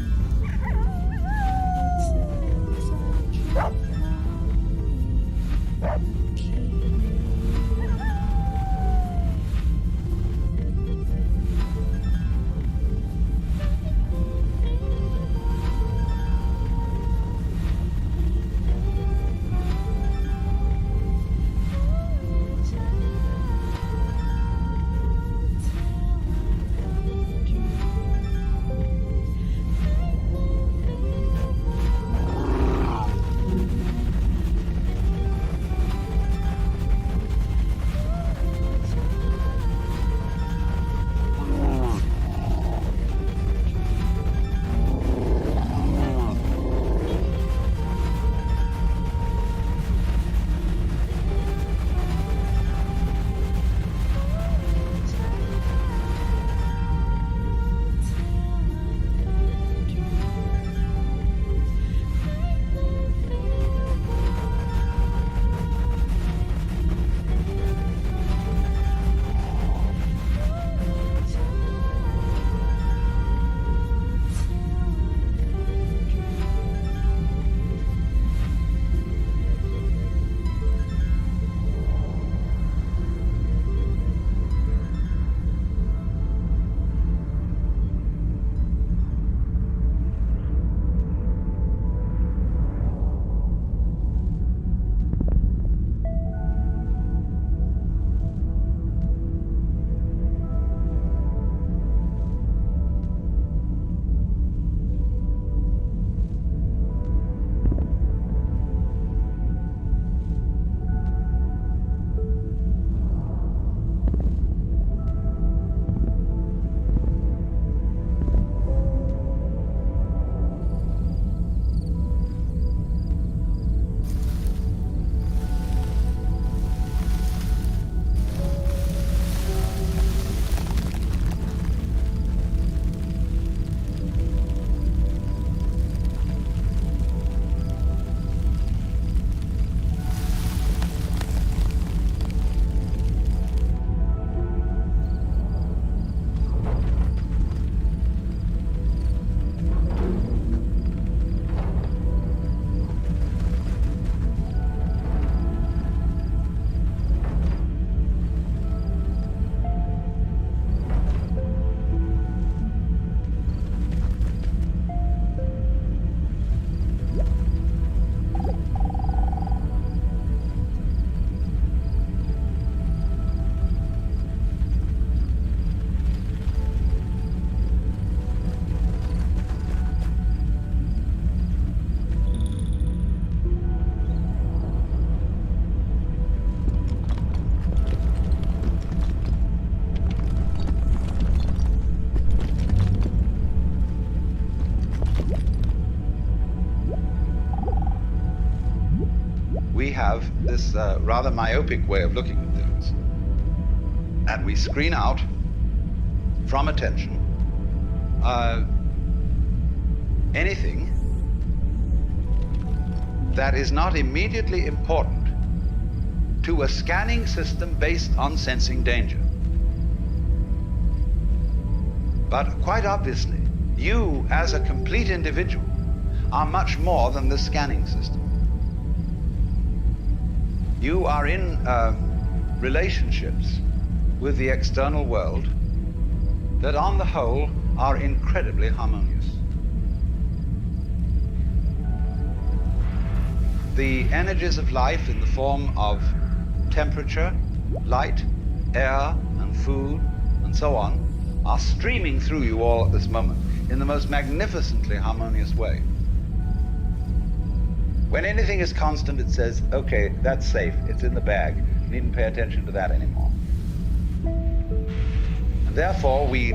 have this rather myopic way of looking at things. And we screen out from attention anything that is not immediately important to a scanning system based on sensing danger. But quite obviously, you as a complete individual are much more than this scanning system. You are in relationships with the external world that on the whole are incredibly harmonious. The energies of life in the form of temperature, light, air, and food, and so on, are streaming through you all at this moment in the most magnificently harmonious way. When anything is constant, it says, okay, that's safe, it's in the bag, you needn't pay attention to that anymore. And therefore, we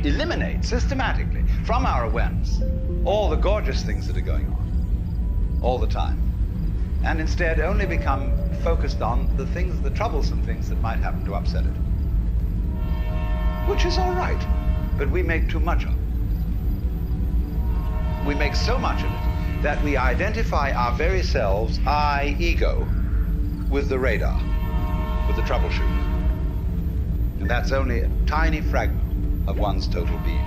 eliminate systematically from our awareness all the gorgeous things that are going on all the time, and instead only become focused on the things, the troublesome things that might happen to upset it. Which is all right, but we make too much of it. We make so much of it that we identify our very selves, I, ego, with the radar, with the troubleshooter. And that's only a tiny fragment of one's total being.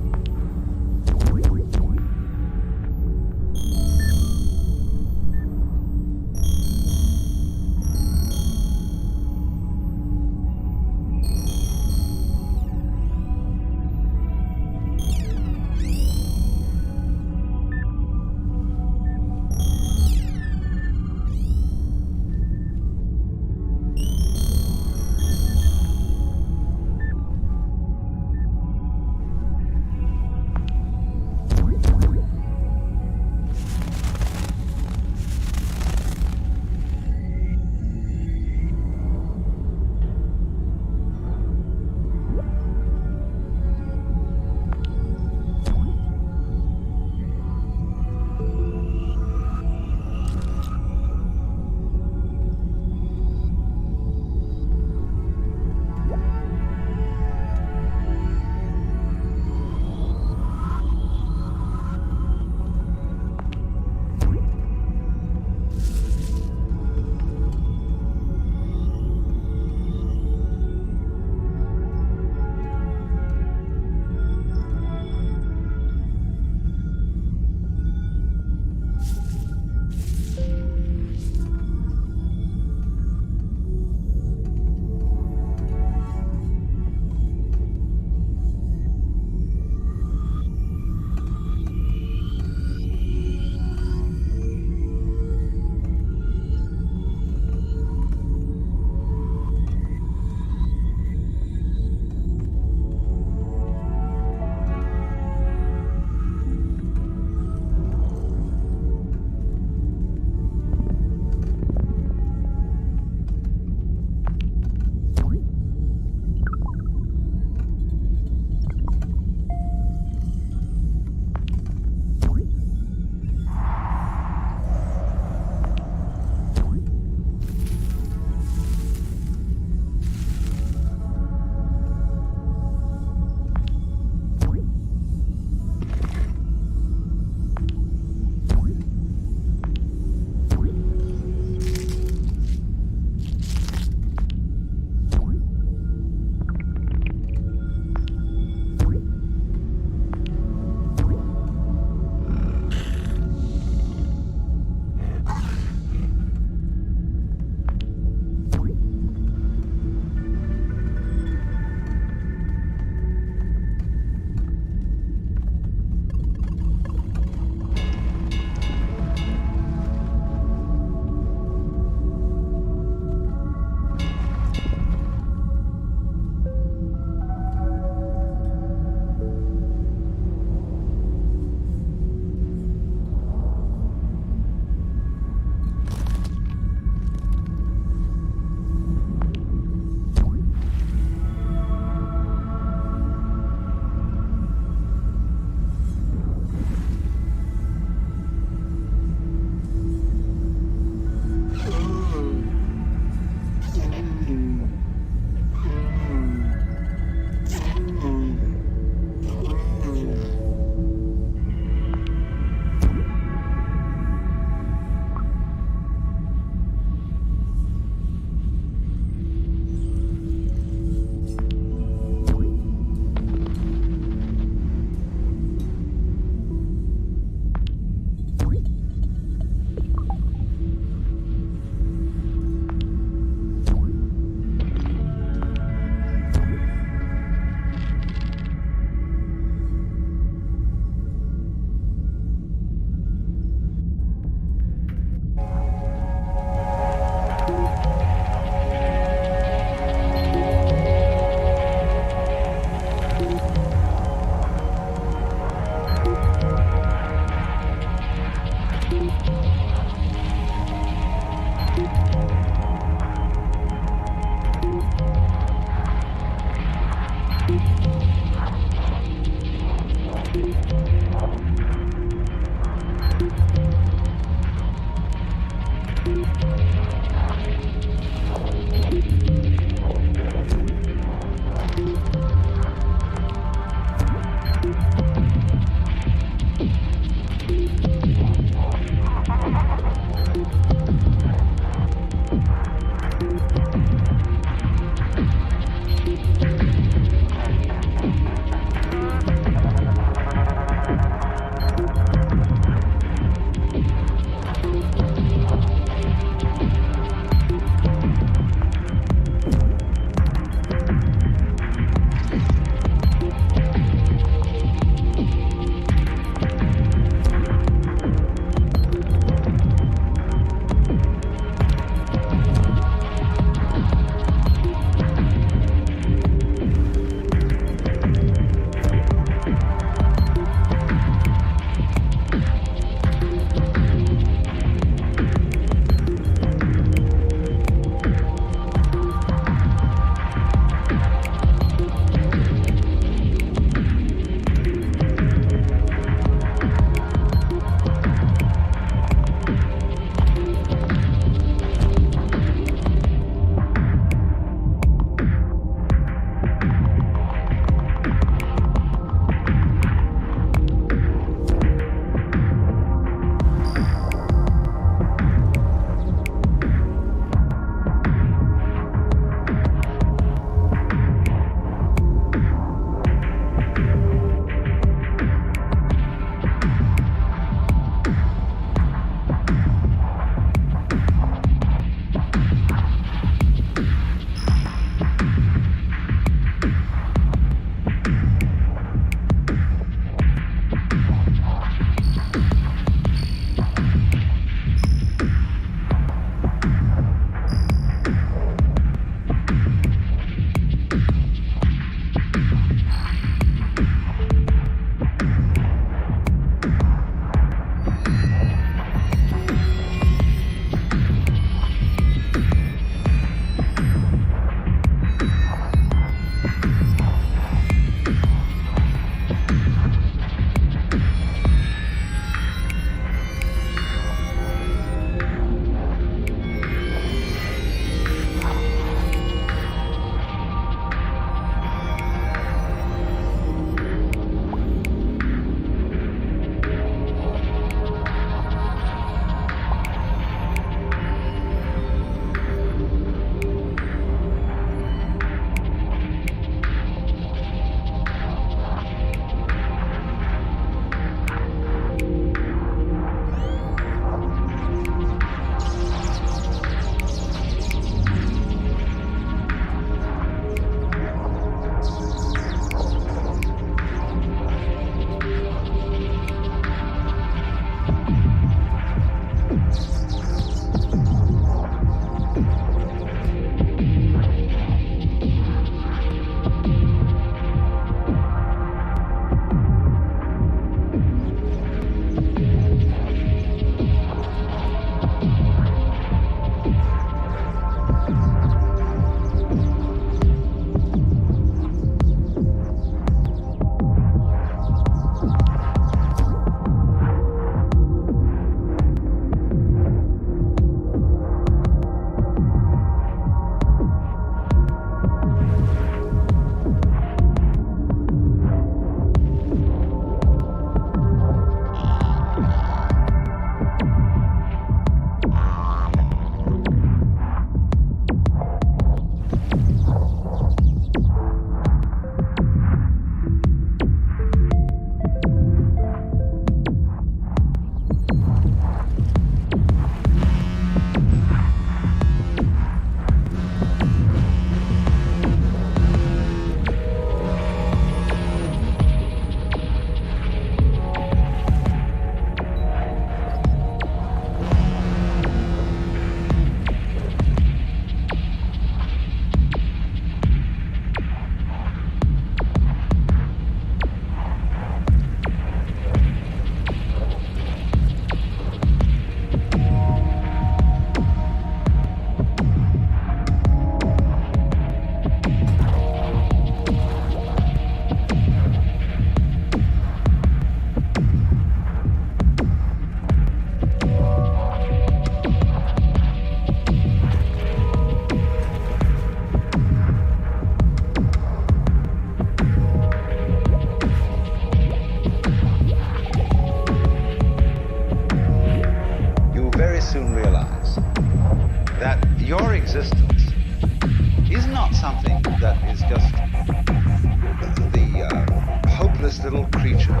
little creature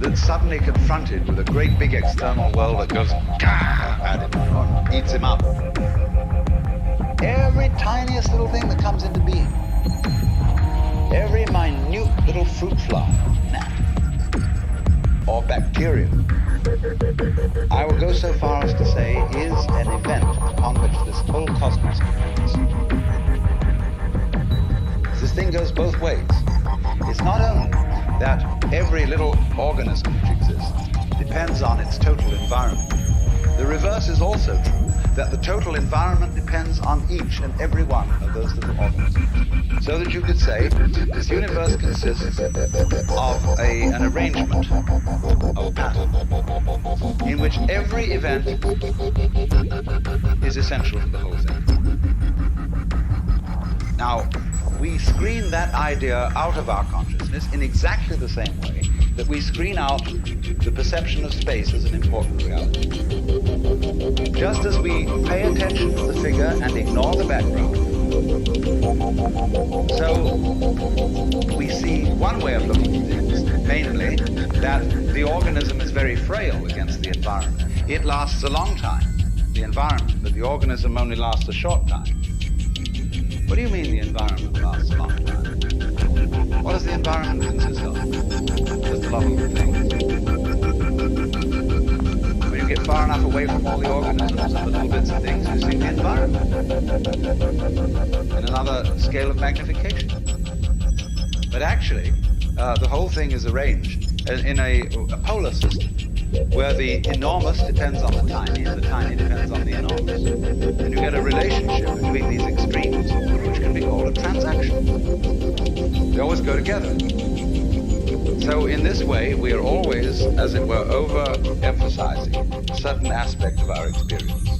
that's suddenly confronted with a great big external world that goes at him or eats him up. Every tiniest little thing that comes into being, every minute little fruit fly, gnat, or bacterium, I will go so far as to say is an event upon which this whole cosmos depends. This thing goes both ways. It's not only that every little organism which exists depends on its total environment. The reverse is also true, that the total environment depends on each and every one of those little organisms. So that you could say this universe consists of an arrangement of patterns in which every event is essential to the whole thing. Now, we screen that idea out of our consciousness in exactly the same way that we screen out the perception of space as an important reality. Just as we pay attention to the figure and ignore the background, so we see one way of looking at things, namely that the organism is very frail against the environment. It lasts a long time, the environment, but the organism only lasts a short time. What do you mean the environment lasts a long time? What does the environment consist of? Just a lot of little things. When you get far enough away from all the organisms and the little bits of things, you see the environment in another scale of magnification. But actually, the whole thing is arranged in a polar system, where the enormous depends on the tiny and the tiny depends on the enormous. And you get a relationship between these extremes, which can be called a transaction. They always go together. So in this way, we are always, as it were, overemphasizing a certain aspect of our experience.